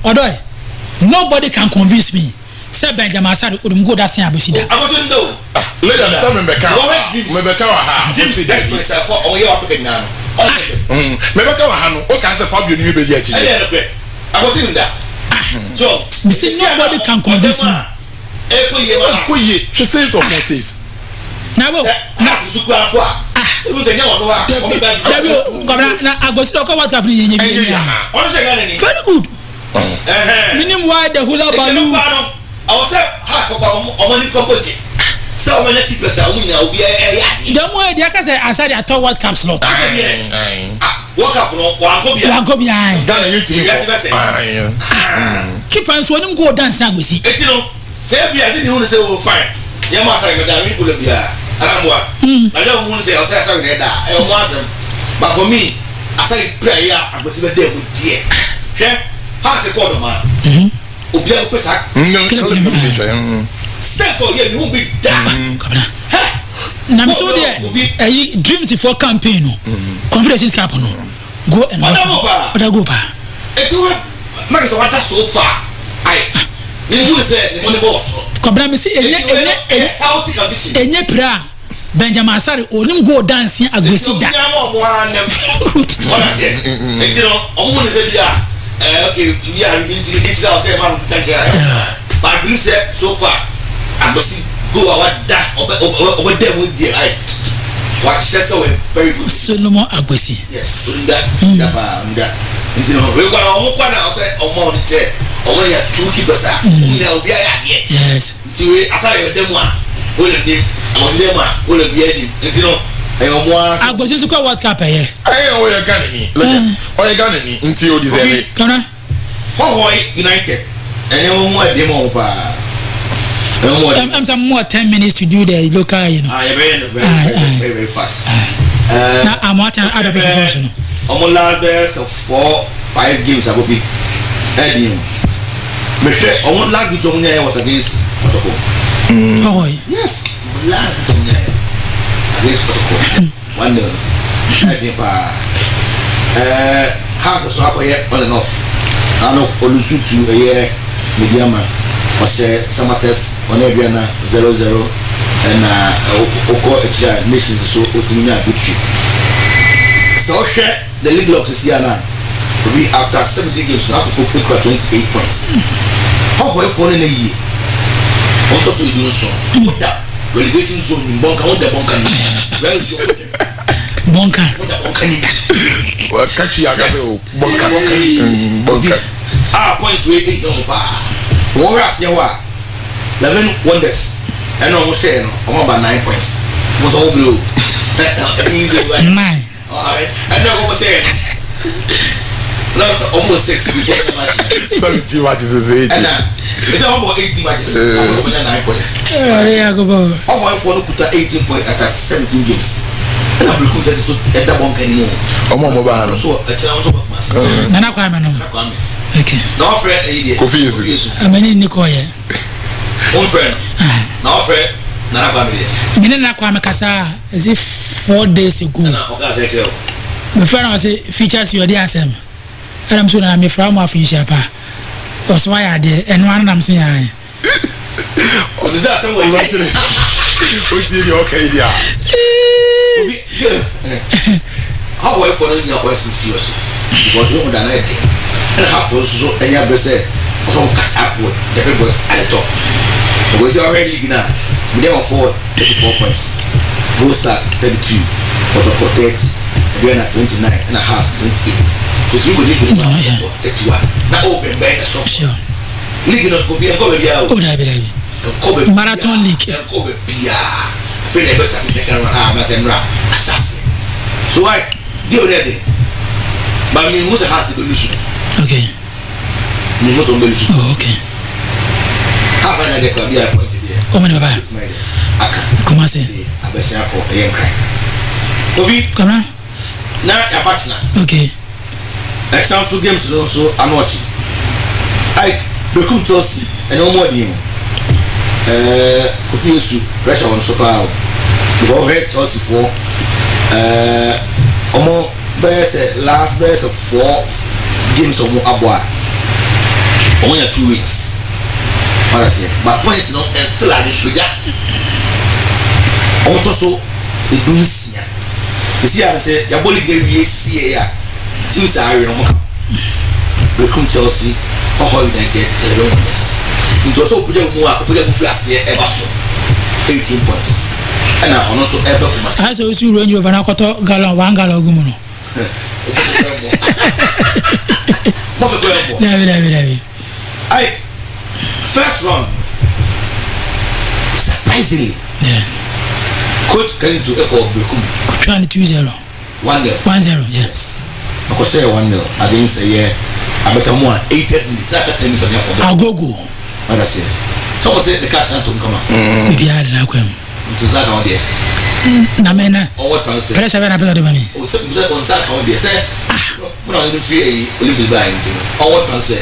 Odoy, nobody can convince me. Say Benjamin Asare would go that same Abusida. I wasn't know. Later, some Rebecca ha. Oh, you African now. Rebecca Hano, what can say Fabio ni be there? I wasn't in that. So, me say nobody can convince me. She says of Moses. Now, very good. Meaning why the hula baloo? I was half of our money company. So many people say, "We are the more the say I said I thought what comes slot. Walk up, no, one go behind. Keep on so go dance now we see. You know, say I didn't want to say oh fine. You must say madam we will be I don't want to say I say sorry that. I want them. But for me, I say prayer I was even there with dear. How's the quarter man? Obia Pesa. Send for you, you won't be done. Now, so there, dreams for campaign, confederations happen. Go and what I go back. It's what that's so far. You said, the money boss. Cobra, see a healthy condition. And yet, Benjamin Asare, or him go dancing aggressive. What I said, you know, almost said, okay, yeah, we've been to the kitchen, I'll say, man, but I believe so far, I must go out that over them with the eye. Watch that's so very good. So no more aggressive. Yes, that. You know, we're going to walk out on morning chair. Only have 2 keepers. We'll be here. Yes. I saw them one. Pull them. I was them one. Pull them here. You know. I was just World Cup here. I know you're going to until you deserve it. Come on. United. And you more demo. I'm some more 10 minutes to do the local, you know. Very fast. Now I'm watching other people. I'm last of 4-5 games above it. Eddie, I won't like which one was against Protocol. Oh, yes, against Protocol. 1-0. Eddie, House of Soccer on and off. I know Owusu to a year, Mediama, or say Samates on Ebiana 0-0. and Oko nations so Otimina victory. So share the league lock to Siana. We after 70 games now to focus 28 points. How are you falling a year? What also you do so? What that relegation zone in Bonka? What the Bonka? Where is your Bonka? What the Bonka? Well, catch you again. Bonka. Points we get over. Warriors, you are 11 wonders. And almost saying, I'm about 9 points. Was all blue. Easy, right? 9. Alright. And now almost saying, almost 6 before the match. 70 matches is 80. And it's almost 80 matches. I'm over 9 points. Yeah, go on. How I want to put 18 points at 17 games. And I'm looking at the bonk anymore. I'm on mobile. So a challenge of master. Nana Kwame no. Okay. No friend, idiot. Kofi is. I mean Nikoye. One friend. No friend. Nana Kwame. Me Nana Kwame kasa as if 4 days ago. My friend was features your dear Sam. And I'm sure I'm a from of Inshapa. Was why I did, and one I'm saying. Oh, is that someone? What's in your okay, dear? How well for your question seriously? Because you don't know anything. And half also any other say, some catch up with the people at the top. The was already now. We never 34 points. Goal stars 32, but of 30, again at 29 and a half, 28. Because you could 31. Now open by the soft. Sure. League not go via Kobe. Oh, David. Marathon League. Kobe Pia. Feel the best at the second round. Assassin. So I deal with it. But me who's a house evolution. Okay. Me who's on evolution. Oh, okay. House I had a club here appointed here. Oh, my God. Come on, say. I bet say I am crying. Kofi, come on. Now your partner. Okay. Example games also I'm watching. I become Chelsea and no more than Kofi Owusu pressure on Super Bowl. Go ahead Chelsea for last best of 4 games of Abwa. Only 2 weeks. What I say, but points no still at the sugar. Also, the Dunia. You see, I say, your body gave you a teams are in Omoka. Become Chelsea or United 11 wonders. It was also put ever 18 points. And I also ever to myself. I saw you range over Nakoto Gallon, 1 gallon Gumuno. I first round surprisingly. Yeah. Coach came to echo Become. Trying 2-0. 1-0, yes. Because say 1-0 against a year. I better more 8 minutes. That 10 minutes of I'll go. What I say. Someone said the cash to come out. Maybe I didn't know. To Zaka on there. Namena. Or what transfer? Pressure when I pay the money. Oh, some on Zaka on there. Say, we're not even free Olympic buying. Or what transfer?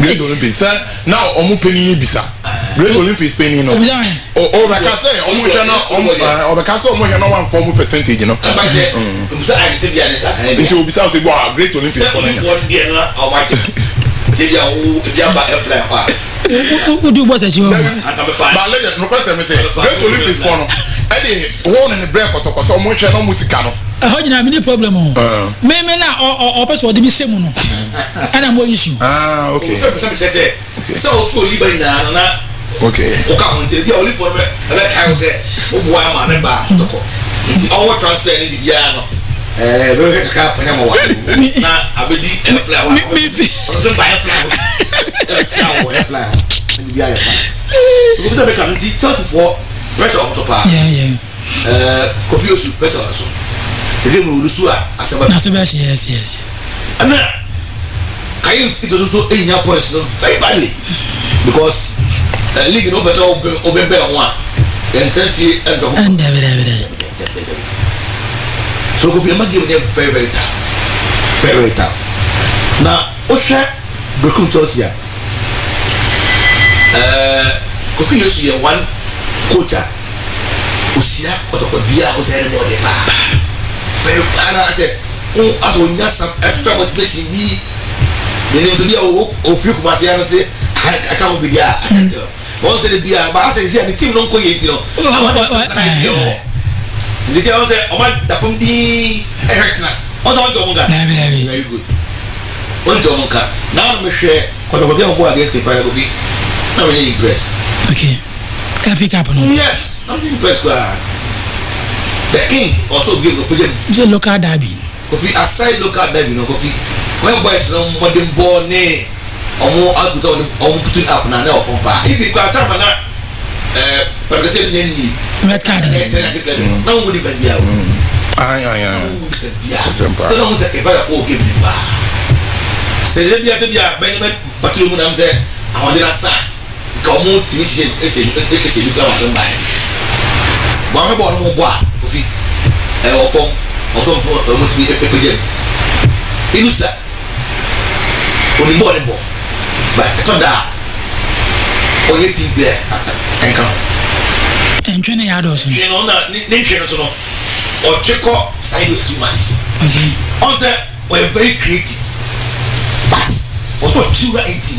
Great Olympics. Now, penny bisa. Great Olympics penny no. Oh, because say, because one form percentage, you know. I say, I say, until we say, wow, Great Olympics for them. Who do what's at you? But let me say, Great Olympics for them. Eddie, one in the break or so much no musicano. I heard you have any problem. Maybe now or person will be same. And I'm more issue. Ah, okay. So fully by now. Okay. Okay, the only for me, I say, why man and back to go. It's our transfer in the piano. We cap and I'm away. Now, I will be a flower. I'm buy a flower. A flower. Yeah, because I become just for pressure on top. Yeah. Kofi Owusu pressure also. C'est que nous reçoit à savoir. Yes. And then, it was also in your points very badly because league no better open one and since you and so Kofi Owusu give them very tough. Now, Osha Become Chelsea. Kofi Owusu one coach. Usia Otokodia was anybody. Very, and I said, as we got some extra motivation, the name of the few Masian say, I can't be there. I can tell. Once the beer, but I say the team don't go yet, you know. This year I say, "Oh my, the from the Erectina." Also, very good. One Jomonka. Now I'm sure. Because I'm going to go against the fire of it. I'm really impressed. Okay. Can pick up on it? Yes, I'm impressed. The King also gave a project. It's a local derby. Coffee aside local derby, no coffee. When boys no more than born, or more out on putting up now from bar. If you got time, but the same name, red card. No one would even be out. So long as if I have give me bar. Say, Benjamin, but you would say, I want to say, come on, it's a look out of mine. One about more bois, coffee, or from, or some must be a pigeon. Inusa, only more than more. But I told her, or you think there, and come. And training adults. You know, nation or check up side with 2 months. Okay. Also, we're very creative. But also 2 18.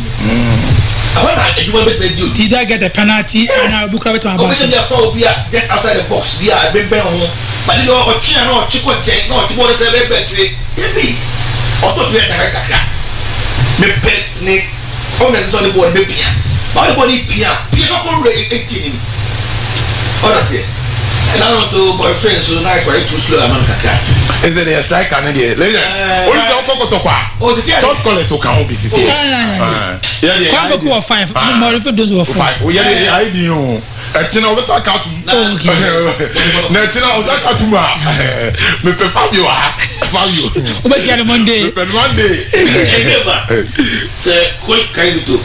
Did I get a penalty? Yes. And I'll book up to my box. Just outside the box. We are been home. But you know, or China, no, chicken chain, no, tomorrow say very bad. Maybe also to get the rest of that. Me pet, ne, honest on the board, me pia. But the body pia, pia for 18. Honestly. And also boyfriend so nice, why too slow, man, kaka. Is there a strike and the lady? What is the Okokotokwa? Oh, the top scholars who can be seen. Yeah, 5. More if it does 5. We are the idea. Tina was a cat. Natina was a catuma. Me Fabio. But she had a Monday. Say, quick, kind of too.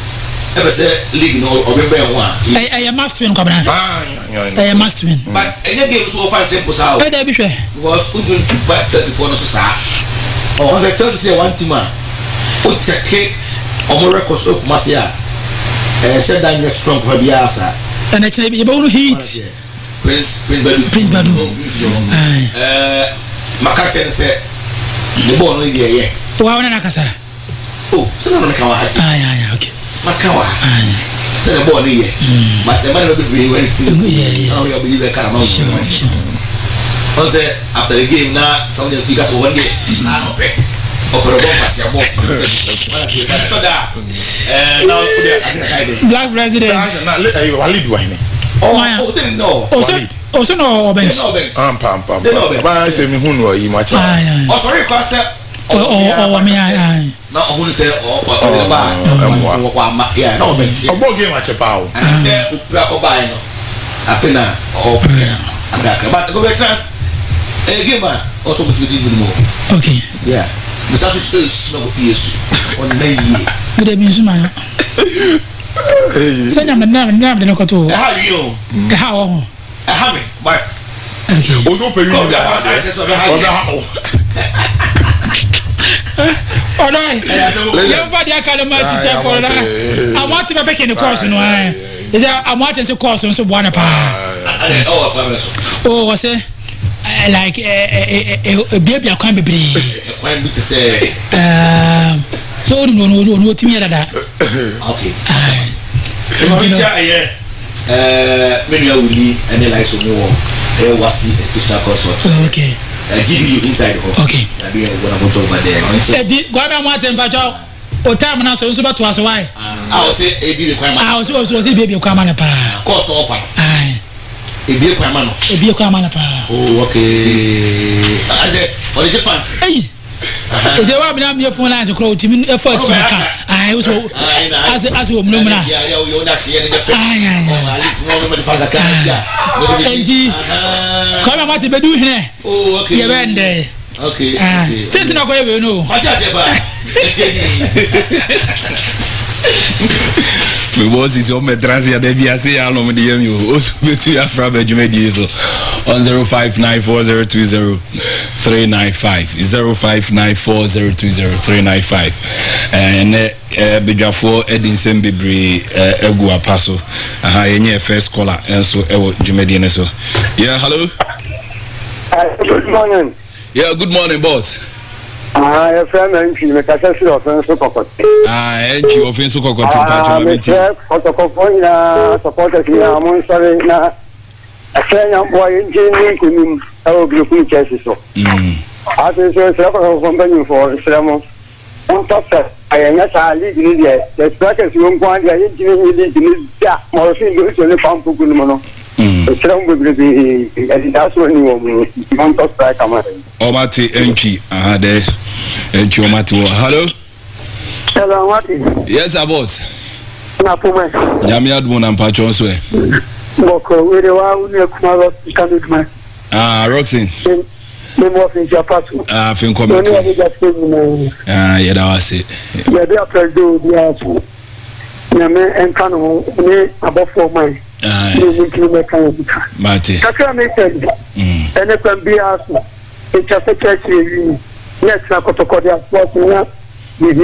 Ever say league no or I must win, Cabana. I must win. But any game so far simple how I be sure. Was couldn't fight 34 no so. Oh, was I tell you say one team o check on records of Masia. Said that you're strong for Biasa. And actually you won't heat. Prince Badu. Makachen said the ball no there. Wow, Nakasa. Oh, so no make ah, okay. Makawa. Say the ball here. But the man will be very yeah. Now you'll be very caramel. On say after the game now something figures one day. Now pay. Black president. Oh, didn't know. Also no bench. Why say me who know you much? Oh, sorry, class. Oh, me I. No, who say yeah, no bench. A ball game at your power. And say Uprako no. Afina or but go back. Game also to be more. Okay. Yeah. But that is no fears on May. Good evening, man. Say, I'm never the local to how you? How? I have it, but okay. Also, pay you all right. You're very academic teacher for that. I want to be back in the course, you know. Is there I want to say course on so one pa. Oh, what's it? Like a baby I can't be when to say so no to me that okay many will be any like some more was the official course okay give you inside okay I do what I'm talking about there go am want temperature o time na so ba to as why I will say a baby requirement I will say baby requirement pa course offer Ebi kwa mana pa. Oh, okay. I say, what is your fans? Hey. Is there one me phone lines across to me effort to ka. I also as we no na. Yeah, you not see any difference. At least one man for the car. Endi. Come on, be do here. Oh, okay. You bend there. Okay. Say na go you know. What you say ba? Me was is your madrasi ya debi ase ya no me dem you o betu ya fra be jumedi so on 0594020395 0594020395 and bedwafo edinsen bebre egu apaso aha yenye first caller enso ewo jumedi ne so yeah hello good morning yeah good morning boss a friend and she make a session of support. And you offend so cockot supporters here among sorry now. A friend boy in Jimmy, I will be a chassis. I think so, several company for Sermon. On top of I am not a league, the strikers won't want the engine more things to the pump to Gulmono. The Sermon will be, and that's when you want to strike a man. Omati Enki, there. Enki Omati. Hello? Hello, Martin. Yes, boss. Napuma. Yamiad and Pachonswe. Boko, we are Kumaro, Kanutman. Roxin. Think yeah, that was it. Yeah, they are pretty good. Yeah, and kind of above 4 miles. Mati. And it can be asked. It's just a church. Yes, I got to call their sports. We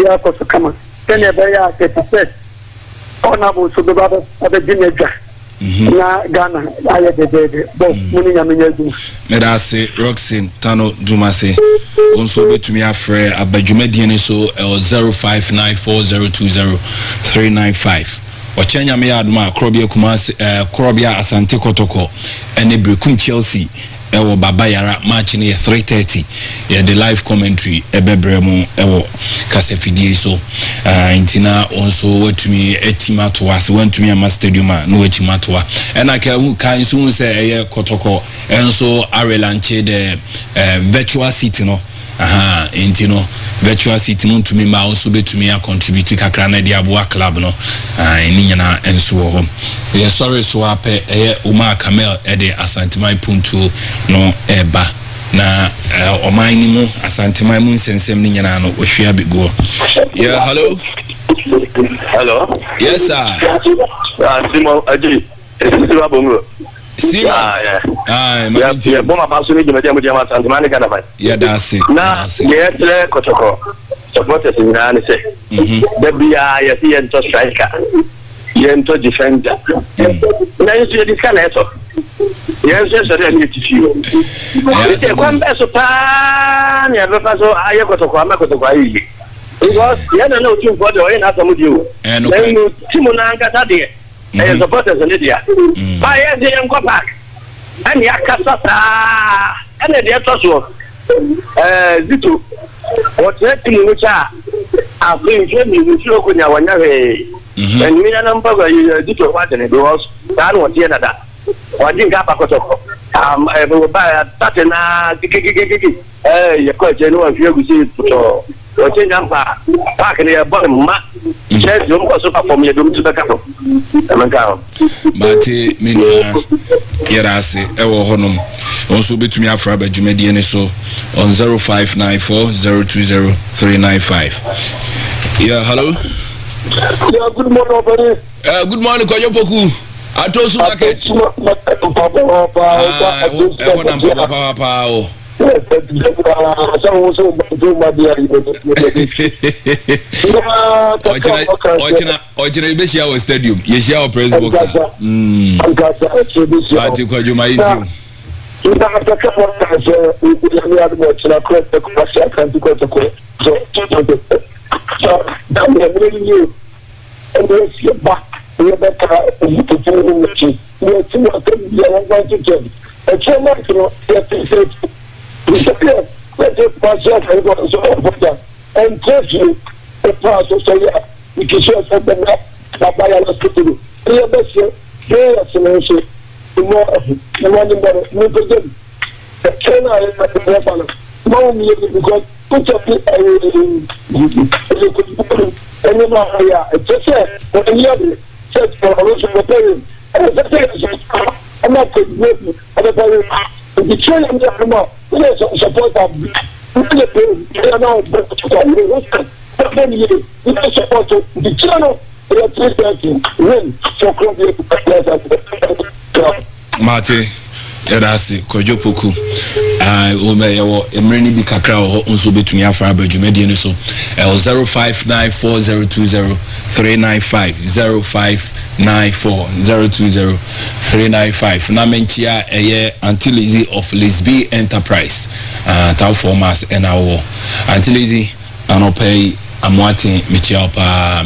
are going to come. Then a very architect. Honorable to the brother of the Gineja. Na Ghana, I had the both money and let us say Roxin Tano Dumase also be to me afraid Abajumedian so 0594020395 or Chenya Meadma Krobia Kumasi Krobia Asante Kotoko and Ebrekum Chelsea ewo baba yara match ni 3:30 yeah the live commentary ebebremu ewo kasefidie so intina also wetumi etima to was went to me am stadium no etima to and I can soon say eye kotoko enso arelanche the virtual seat no intino virtual seat no to me ma also betumi a contribute kakra na dia boa club no ni nyana enso ho yeah sorry so ape Uma Kamel ede asantimai puntu no eba na omani mu asantimai mu nsensem ni nyana no ohwia bigo yeah hello yes sir Simo aji Simo bongo Simo yeah boma paso ni jema asantimai kana bai yeah that's it na yes kotoko supporters ni na se debia yesi ento striker yento defender na yesu discuss na eso yesu sere ni tifiyo ite kwamba so pa ni abefa so aye kotoko amakotoko ayi because yana na team for the oyena asamu dio na timu na anga tade supporters ni dia ba ye de enko park ani akasa sa ene de to so zitu wote timu nucha afin je mi nucho ko nya wanya he and me na number go zitu wa de because dan wo tie na da wajin ga pa kotoko ba tate na gigi ye ko je no wa fi egusi to wote nyamba park ne ya bon ma je zo ko so perform ye dum tibeka to amanka mate minua yerase ewo honum also betumi afra ba dwumadi ne so on 0594020395 yeah hello yeah good morning buddy good morning ko yopoku atosu market papa Ochina ibeshia wa stadium yeshia wa press box ati kwa juma itu and trust you the process so yeah we can show something that by our hospital yeah that's it yeah so more money no good the trainer is the problem no me because put up and you know yeah it's just when you have set for the parents and I'm not good with other parents the trainer I'm support that we are now support the channel win for Mate Edasi Kojopoku Emreni bi kakra o nso betumi afra abadwumadi ne so 0594020395 0594020395 na menchia Antilisi of Lisby Enterprise taw formas enawo Antilisi anopay amwati Michel pa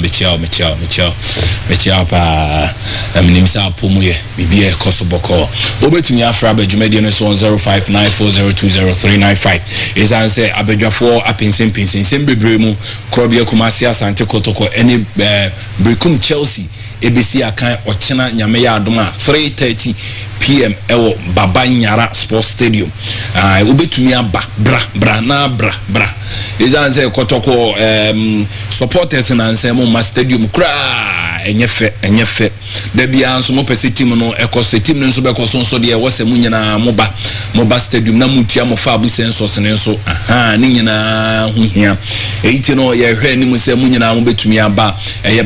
nimsa pomuye bibie kosoboko obetumi afra abadwumadi ne so 0594020395 izan say abadwafo apinsin bebre mu krobia kumasi asante kotoko ene brekum Chelsea ebesi akan ochena nyame ya adoma 3:30 PM ewo Baba Nyara Sports Stadium obetumi aba bra izan say kotoko supporters na nsemo ma stadium kra enyefe da bia nso mo pese team no ekose team no nso be koso nso de wose mu nyina moba stadium na mutua mo fa abu sensors ne nso ni nyina hu hia eiti no ye hwe ni mu se mu nyina mo betumi aba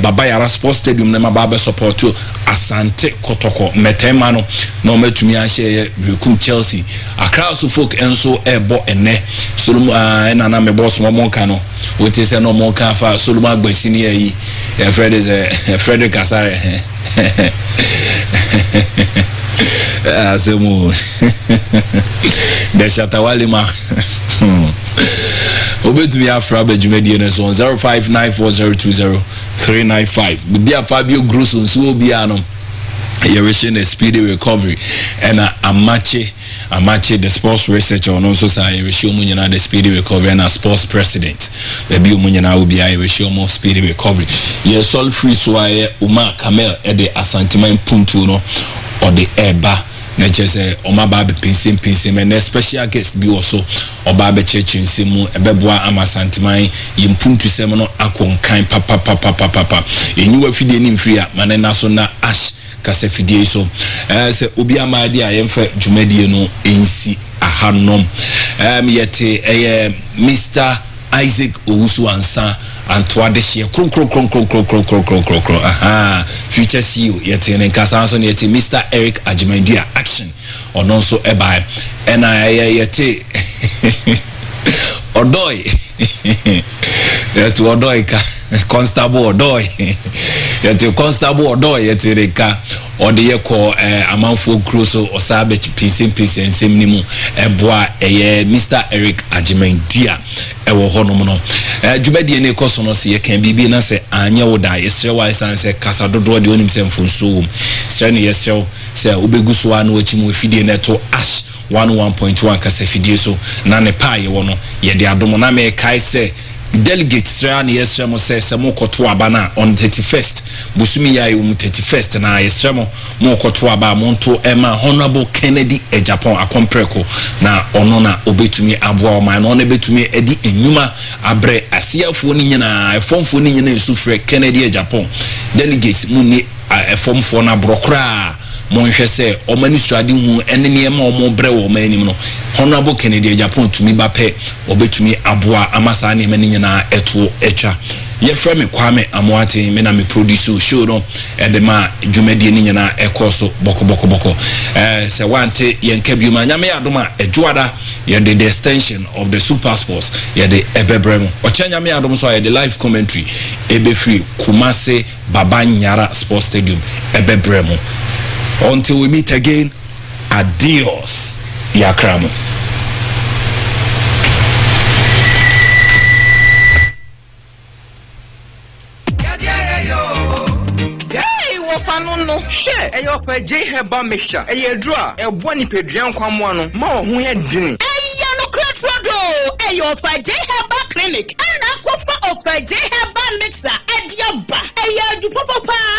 Baba Yara Sports Stadium na ma ba be support Asante Kotoko metema no na metumi a share Brekum Chelsea Accra so folk enso ebo ene Solomon na me boss mo monka no wote se no monka fa Solomon agbasini yi Frederick Asare asemu de Shatawalima obetumi afra badwumadi ne so 0594020395 bia Fabio Grosso nso bia no you're wishing a speedy recovery and Amache the sports researcher on also say you wish munyana the speedy recovery and a sports president maybe munyana will be I wish more speedy recovery yes all free so Uma Kamel e the Asanteman Puntu no or the Eba na chese oma ba be pinsim and special guest bi also oba be church nsimu ebeboa amasanteman yimpuntu sem no akonkan papa enyiwa fidie ni mfiri a manena so na ash kase fidie so se obi amade a yemfa dwumadie no ensi ahanom yete Mr. Isaac Owusu Ansah Antoine de Shie kron future CEO yete ne kasa so yete Mr. Eric Ajimendia action ono so eba na yete Odoy yete Odoy ka Constable Odoy yete Constable Odoy yete reka ode yeko amanfo kroso osabe pinsin semnimu eboa Mr. Eric Ajimendia ewo honom no dwumadi ne koso no se yekan bibi na se anya woda yesrewa isanse kasa dodo de onim se mfonso se ne yesrew se obeguso anu achimu fidie neto ash 101.1 kasa fidie so na ne pa ye wono ye de adomo na me kai se delegates ran yesremo se mokoto abana on 31st busumi ya 31st na yesremo mokoto aba monto ema honorable Kennedy Japan akompreko na ono na obetumi aboa o man ono betumi edi enyuma abre asiafo ni nyina efomfo ni nyina esufre Kennedy Japan delegates muni efomfo na brokra monhwe se o ministradi hu enene ema o mo bre wo manim no honorable Kennedy Japan tumi ba pe obetumi aboa amasa ne mani nyina eto etwa ye frame Kwame Amoate me na me produce show no edema dwumadi ni nyina ekoso boko se wante yenka biuma nyame adoma ejuada ye the extension of the super sports ye the ebebrem ocha nyame adom so ye the live commentary ebe free Kumase Baba Nyara Sports Stadium ebebrem. Until we meet again, adios, Yakramo. No share e your for J Herba mixture e ye draw e boni pedrian kwammo no ma ho ye din no cretrodo e your for J Herba clinic and akwofa of J Herba mixture e dia ba e ye du papa